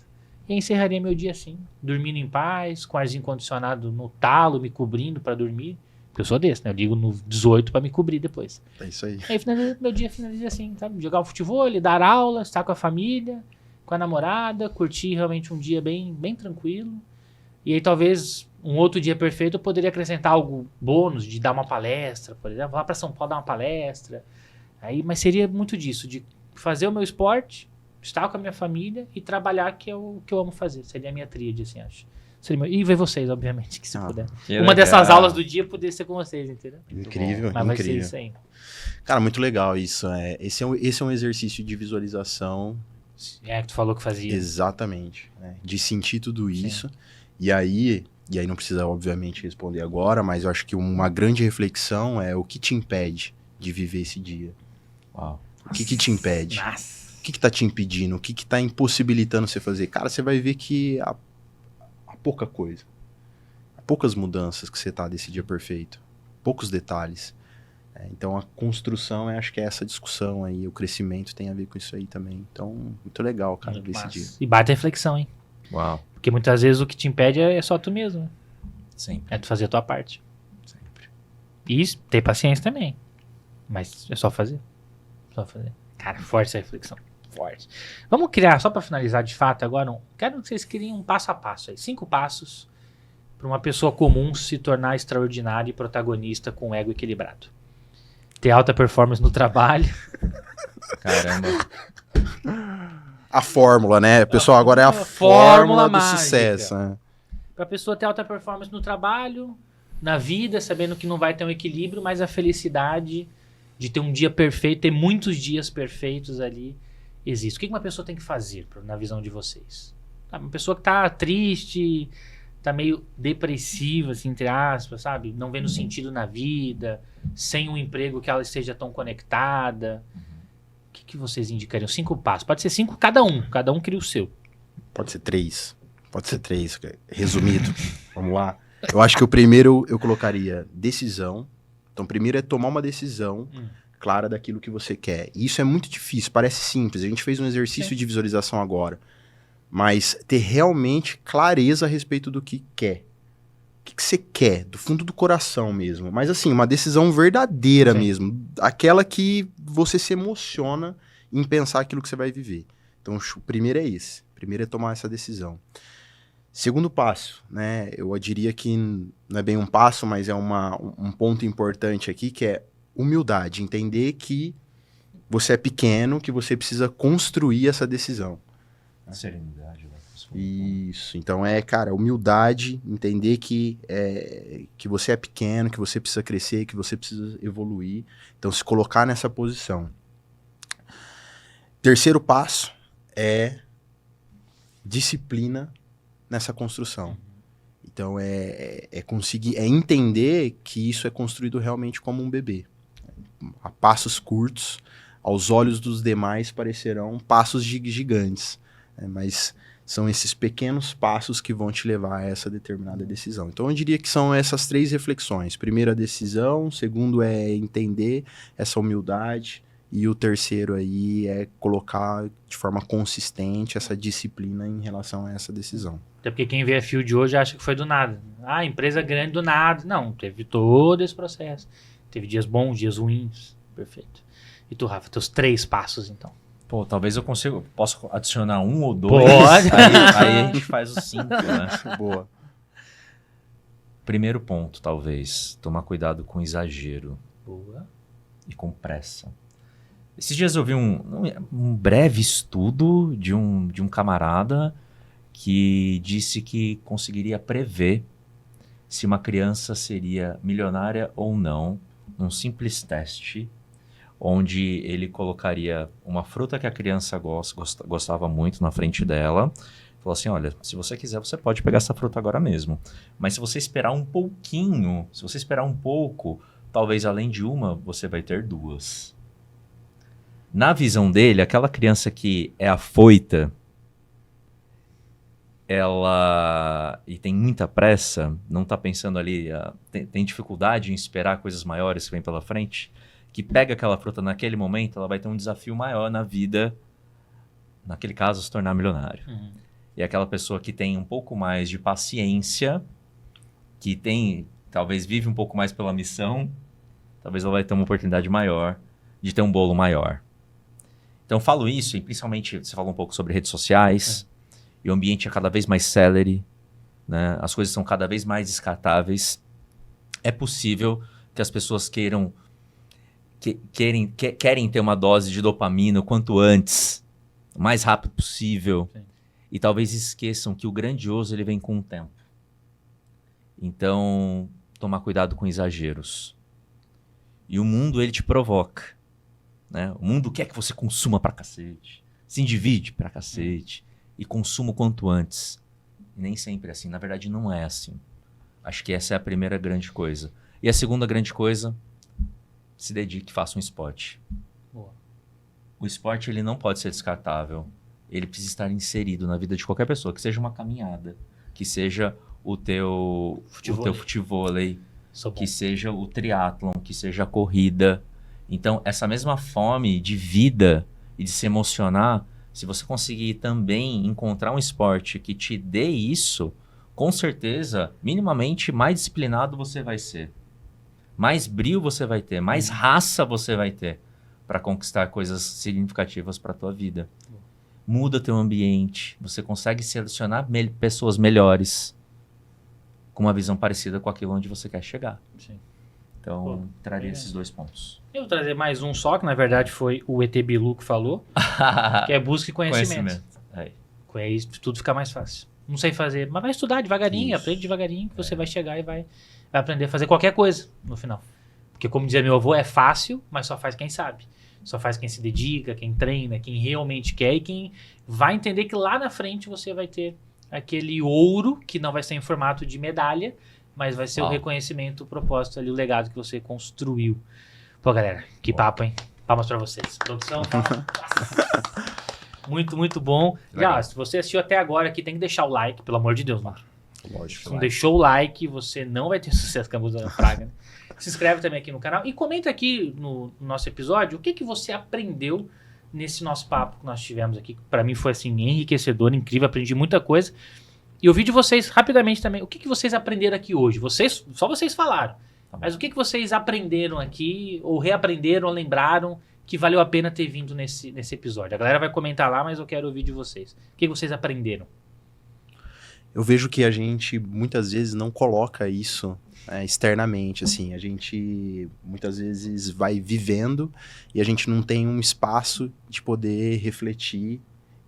E encerraria meu dia assim, dormindo em paz, com arzinho condicionado no talo, me cobrindo para dormir. Porque eu sou desse, né? Eu ligo no 18 para me cobrir depois. É isso aí. Aí meu dia finaliza assim, sabe? Jogar um futebol, dar aula, estar com a família, com a namorada, curtir realmente um dia bem, bem tranquilo. E aí talvez um outro dia perfeito eu poderia acrescentar algo bônus, de dar uma palestra, por exemplo. Vou lá para São Paulo dar uma palestra. Aí, mas seria muito disso, de fazer o meu esporte, estar com a minha família e trabalhar, que é o que eu amo fazer. Seria a minha tríade, assim, acho. E ver vocês, obviamente, que se puder. Uma dessas aulas do dia poderia ser com vocês, entendeu? Incrível, mas incrível. Vai ser isso aí. Cara, muito legal isso. Esse é um exercício de visualização. Que tu falou que fazia. Exatamente. De sentir tudo isso. E aí não precisa, obviamente, responder agora, mas eu acho que uma grande reflexão é o que te impede de viver esse dia. Uau. O que te impede? Nossa. O que tá te impedindo? O que tá impossibilitando você fazer? Cara, você vai ver que há pouca coisa. Há poucas mudanças que você tá desse dia perfeito. Poucos detalhes. Então a construção, acho que é essa discussão aí. O crescimento tem a ver com isso aí também. Então, muito legal, cara, Muito desse massa. dia. E bate a reflexão, hein? Uau. Porque muitas vezes o que te impede é só tu mesmo, né? Sempre. É tu fazer a tua parte. Sempre. E ter paciência também. Mas é só fazer. Só fazer. Cara, forte essa reflexão. Forte. Vamos criar, só para finalizar de fato agora, quero que vocês criem um passo a passo aí. 5 passos para uma pessoa comum se tornar extraordinária e protagonista com o ego equilibrado. Ter alta performance no trabalho. Caramba. A fórmula, né? Pessoal, agora é a fórmula do sucesso. Né? Para a pessoa ter alta performance no trabalho, na vida, sabendo que não vai ter um equilíbrio, mas a felicidade de ter um dia perfeito, ter muitos dias perfeitos ali, existe. O que uma pessoa tem que fazer, na visão de vocês? Uma pessoa que tá triste, tá meio depressiva, assim, entre aspas, sabe? Não vendo sentido na vida, sem um emprego que ela esteja tão conectada. O que vocês indicariam? 5 passos. Pode ser 5 cada um cria o seu. Pode ser 3. Resumido. Vamos lá. Eu acho que o primeiro eu colocaria decisão. Então, primeiro é tomar uma decisão clara daquilo que você quer. E isso é muito difícil, parece simples. A gente fez um exercício de visualização agora. Mas ter realmente clareza a respeito do que quer. O que você quer, do fundo do coração mesmo. Mas assim, uma decisão verdadeira mesmo. Aquela que você se emociona em pensar aquilo que você vai viver. Então, o primeiro é esse. O primeiro é tomar essa decisão. Segundo passo, né? Eu diria que não é bem um passo, mas é um ponto importante aqui, que é humildade. Entender que você é pequeno, que você precisa construir essa decisão. Serenidade, né? Isso. Então cara, humildade, entender que você é pequeno, que você precisa crescer, que você precisa evoluir. Então, se colocar nessa posição. Terceiro passo é disciplina nessa construção. Então, conseguir entender que isso é construído realmente como um bebê. A passos curtos, aos olhos dos demais parecerão passos gigantes, mas são esses pequenos passos que vão te levar a essa determinada decisão. Então, eu diria que são essas 3 reflexões. Primeiro, a decisão. Segundo, é entender essa humildade. E o terceiro aí é colocar de forma consistente essa disciplina em relação a essa decisão. Até porque quem vê a Field hoje acha que foi do nada. Ah, empresa grande do nada. Não, teve todo esse processo. Teve dias bons, dias ruins. Perfeito. E tu, Rafa, teus 3 passos, então. Pô, talvez eu posso adicionar 1 ou 2. Pode. Aí a gente faz os 5, né? Boa. Primeiro ponto, talvez, tomar cuidado com exagero. Boa. E com pressa. Esses dias eu vi um breve estudo de um camarada que disse que conseguiria prever se uma criança seria milionária ou não num simples teste, onde ele colocaria uma fruta que a criança gostava muito na frente dela. Falou assim, olha, se você quiser, você pode pegar essa fruta agora mesmo. Mas se você esperar um pouquinho, se você esperar um pouco, talvez além de uma, você vai ter 2. Na visão dele, aquela criança que é afoita, ela e tem muita pressa, não está pensando ali, tem dificuldade em esperar coisas maiores que vêm pela frente, que pega aquela fruta naquele momento, ela vai ter um desafio maior na vida, naquele caso, se tornar milionário. Uhum. E aquela pessoa que tem um pouco mais de paciência, que talvez vive um pouco mais pela missão, talvez ela vai ter uma oportunidade maior de ter um bolo maior. Então, eu falo isso, e principalmente, você falou um pouco sobre redes sociais, e o ambiente é cada vez mais celery, né? As coisas são cada vez mais descartáveis. É possível que as pessoas querem ter uma dose de dopamina o quanto antes, o mais rápido possível, Sim. E talvez esqueçam que o grandioso ele vem com o tempo. Então, tomar cuidado com exageros. E o mundo, ele te provoca. Né? O mundo quer que você consuma pra cacete, se endivide pra cacete e consuma o quanto antes. E nem sempre é assim. Na verdade, não é assim. Acho que essa é a primeira grande coisa. E a segunda grande coisa, se dedique, faça um esporte. Boa. O esporte ele não pode ser descartável. Ele precisa estar inserido na vida de qualquer pessoa, que seja uma caminhada, que seja o teu futevôlei, que seja o triatlon, que seja a corrida. Então, essa mesma fome de vida e de se emocionar, se você conseguir também encontrar um esporte que te dê isso, com certeza, minimamente, mais disciplinado você vai ser. Mais brio você vai ter, mais raça você vai ter para conquistar coisas significativas para a tua vida. Muda teu ambiente, você consegue selecionar pessoas melhores com uma visão parecida com aquilo onde você quer chegar. Sim. Então, traria esses 2 pontos. Eu vou trazer mais um só, que na verdade foi o ET Bilu que falou, que é busca e conhecimento. Com isso, tudo fica mais fácil. Não sei fazer, mas vai estudar devagarinho, aprende devagarinho, que você vai chegar e vai aprender a fazer qualquer coisa no final. Porque como dizia meu avô, é fácil, mas só faz quem sabe. Só faz quem se dedica, quem treina, quem realmente quer e quem vai entender que lá na frente você vai ter aquele ouro, que não vai ser em formato de medalha, mas vai ser o reconhecimento, o propósito ali, o legado que você construiu. Pô, galera, que papo, hein? Palmas pra vocês. Produção, muito, muito bom. Já, se você assistiu até agora aqui, tem que deixar o like, pelo amor de Deus, mano. Lógico. Se não deixou o like, você não vai ter sucesso com a música da praga, né? Se inscreve também aqui no canal e comenta aqui no nosso episódio o que você aprendeu nesse nosso papo que nós tivemos aqui. Para mim foi assim enriquecedor, incrível, aprendi muita coisa. E eu vi de vocês rapidamente também, o que vocês aprenderam aqui hoje? Só vocês falaram. Mas o que vocês aprenderam aqui, ou reaprenderam, ou lembraram que valeu a pena ter vindo nesse episódio? A galera vai comentar lá, mas eu quero ouvir de vocês. O que vocês aprenderam? Eu vejo que a gente muitas vezes não coloca isso externamente, assim. A gente muitas vezes vai vivendo e a gente não tem um espaço de poder refletir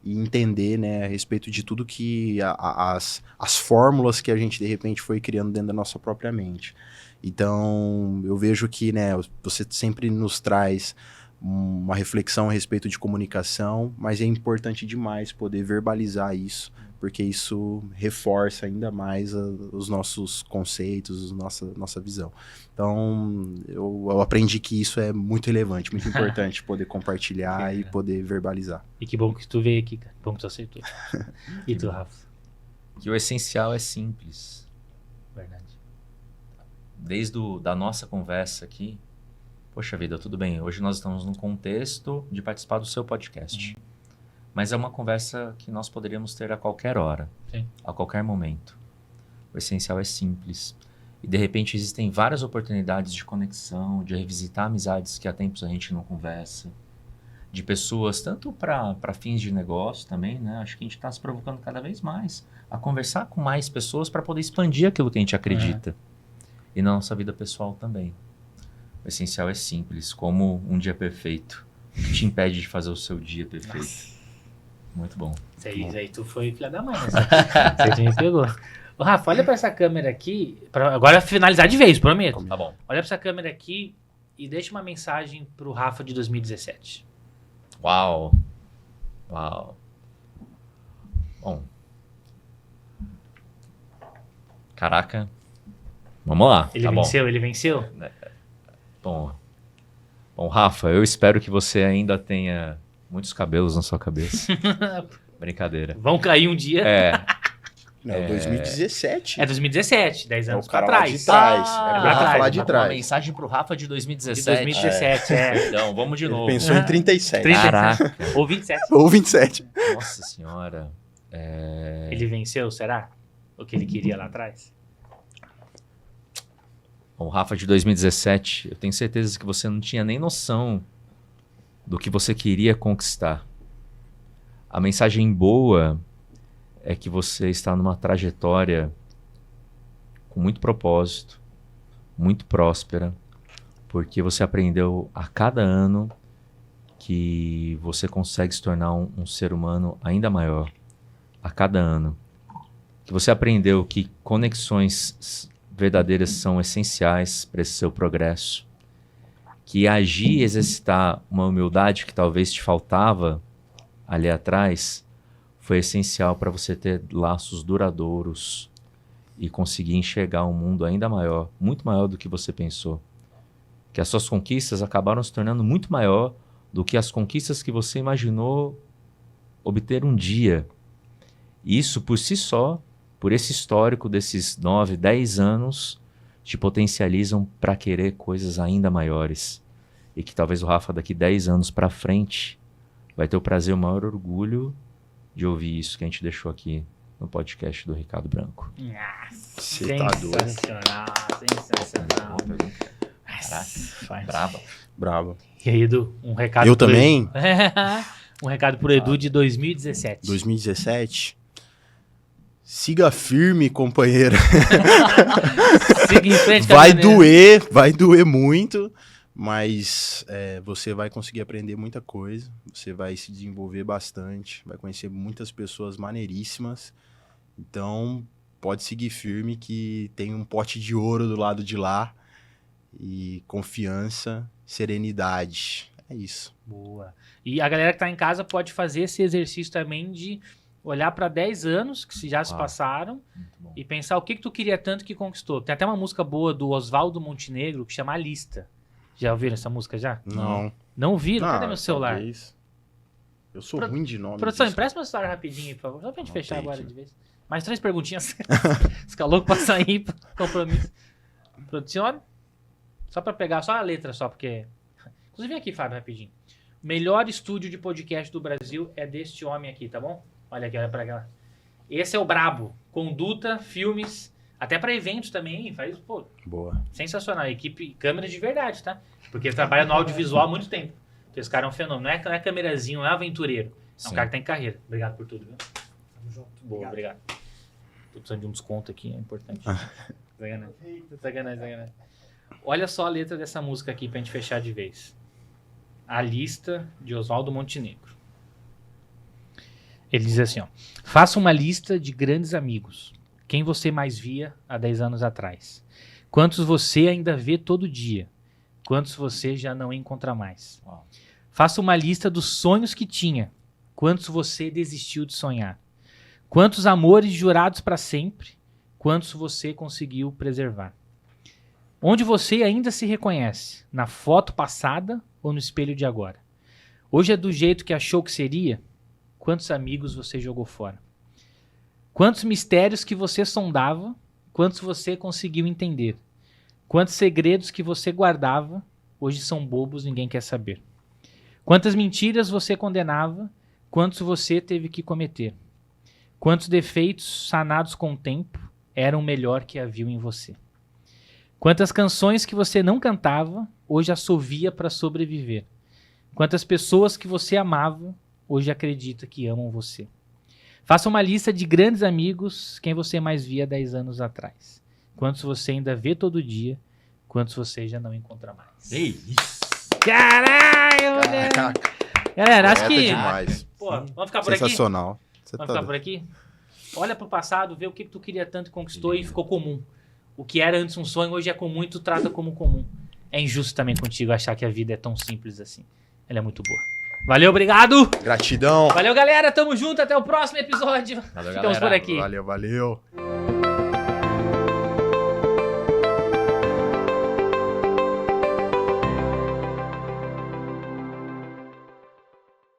e entender, né, a respeito de tudo que as fórmulas que a gente de repente foi criando dentro da nossa própria mente. Então, eu vejo que, né, você sempre nos traz uma reflexão a respeito de comunicação, mas é importante demais poder verbalizar isso, porque isso reforça ainda mais os nossos conceitos, nossa visão. Então, eu aprendi que isso é muito relevante, muito importante poder compartilhar e poder verbalizar. E que bom que tu veio aqui, cara. Bom que tu aceitou. E tu, Rafa? Que o essencial é simples. Verdade. Desde da nossa conversa aqui, poxa vida, tudo bem, hoje nós estamos num contexto de participar do seu podcast. Mas é uma conversa que nós poderíamos ter a qualquer hora, Sim. A qualquer momento. O essencial é simples. E de repente existem várias oportunidades de conexão, de revisitar amizades que há tempos a gente não conversa. De pessoas, tanto para fins de negócio também, né? Acho que a gente está se provocando cada vez mais a conversar com mais pessoas para poder expandir aquilo que a gente acredita. E na nossa vida pessoal também. O essencial é simples, como um dia perfeito. O que te impede de fazer o seu dia perfeito? Nossa. Muito bom. Isso aí tu foi filha da mãe, né? Você me pegou. Ô, Rafa, olha pra essa câmera aqui. Agora finalizar de vez, prometo. Tá bom. Olha pra essa câmera aqui e deixa uma mensagem pro Rafa de 2017. Uau. Bom. Caraca. Vamos lá. Ele venceu? Bom, Rafa, eu espero que você ainda tenha muitos cabelos na sua cabeça. Brincadeira. Vão cair um dia. Não, 2017. É 2017, 10 anos pra trás. trás. De trás. Pra falar de trás. Uma mensagem pro Rafa de 2017. De 2017, Então, vamos de novo. Pensou em 37. Caraca. Ou 27. Ou 27. Nossa senhora. Ele venceu, será? O que ele queria lá atrás? Bom, Rafa de 2017, eu tenho certeza que você não tinha nem noção do que você queria conquistar. A mensagem boa é que você está numa trajetória com muito propósito, muito próspera, porque você aprendeu a cada ano que você consegue se tornar um ser humano ainda maior, a cada ano. Que você aprendeu que conexões verdadeiras são essenciais para esse seu progresso, que agir e exercitar uma humildade que talvez te faltava ali atrás foi essencial para você ter laços duradouros e conseguir enxergar um mundo ainda maior, muito maior do que você pensou. Que as suas conquistas acabaram se tornando muito maior do que as conquistas que você imaginou obter um dia. E isso por si só, por esse histórico desses 9, 10 anos, te potencializam para querer coisas ainda maiores. E que talvez o Rafa daqui 10 anos para frente vai ter o prazer, o maior orgulho de ouvir isso que a gente deixou aqui no podcast do Ricardo Branco. Nossa, sensacional, sensacional. Caraca, braba. E aí, Edu, um recado Eu também? Um recado pro Edu de 2017. 2017... Siga firme, companheiro. Siga em frente, vai doer muito, mas você vai conseguir aprender muita coisa, você vai se desenvolver bastante, vai conhecer muitas pessoas maneiríssimas. Então, pode seguir firme que tem um pote de ouro do lado de lá. E confiança, serenidade. É isso. Boa. E a galera que tá em casa pode fazer esse exercício também de olhar para 10 anos que já se passaram e pensar o que tu queria tanto que conquistou. Tem até uma música boa do Oswaldo Montenegro que chama A Lista. Já ouviram essa música já? Não. Não viram? Cadê meu celular? Talvez. Eu sou ruim de nome. Produção, empresta meu celular rapidinho, por favor. Só pra gente fechar agora de vez. Mais 3 perguntinhas. Fica louco pra sair, compromisso. Produção, só pra pegar só a letra só, porque... Inclusive vem aqui, Fábio, rapidinho. Melhor estúdio de podcast do Brasil é deste homem aqui, tá bom? Olha aqui, olha pra cá. Esse é o brabo. Conduta, filmes, até pra eventos também. Faz, pô, boa. Sensacional. Equipe, câmera de verdade, tá? Porque ele trabalha no audiovisual há muito tempo. Então esse cara é um fenômeno. Não é câmerazinho, não é aventureiro. É um cara que tem carreira. Obrigado por tudo, viu? Tamo junto. Boa, obrigado. Tô precisando de um desconto aqui, é importante. Sacanagem. Olha só a letra dessa música aqui pra gente fechar de vez. A Lista, de Oswaldo Montenegro. Ele diz assim, ó. Faça uma lista de grandes amigos. Quem você mais via há 10 anos atrás? Quantos você ainda vê todo dia? Quantos você já não encontra mais? Uau. Faça uma lista dos sonhos que tinha. Quantos você desistiu de sonhar? Quantos amores jurados para sempre? Quantos você conseguiu preservar? Onde você ainda se reconhece? Na foto passada ou no espelho de agora? Hoje é do jeito que achou que seria? Quantos amigos você jogou fora? Quantos mistérios que você sondava? Quantos você conseguiu entender? Quantos segredos que você guardava? Hoje são bobos, ninguém quer saber. Quantas mentiras você condenava? Quantos você teve que cometer? Quantos defeitos sanados com o tempo eram o melhor que havia em você? Quantas canções que você não cantava, hoje assovia para sobreviver? Quantas pessoas que você amava, hoje acredita que amam você? Faça uma lista de grandes amigos, quem você mais via 10 anos atrás. Quantos você ainda vê todo dia, quantos você já não encontra mais. Ei, isso. Caralho, galera, acho que... demais. Pô, vamos ficar por aqui? Sensacional. Vamos ficar por aqui? Olha pro passado, vê o que tu queria tanto e conquistou e ficou comum. O que era antes um sonho, hoje é comum e tu trata como comum. É injusto também contigo achar que a vida é tão simples assim. Ela é muito boa. Valeu, obrigado! Gratidão! Valeu, galera! Tamo junto, até o próximo episódio. Valeu, Ficamos galera. por aqui. Valeu.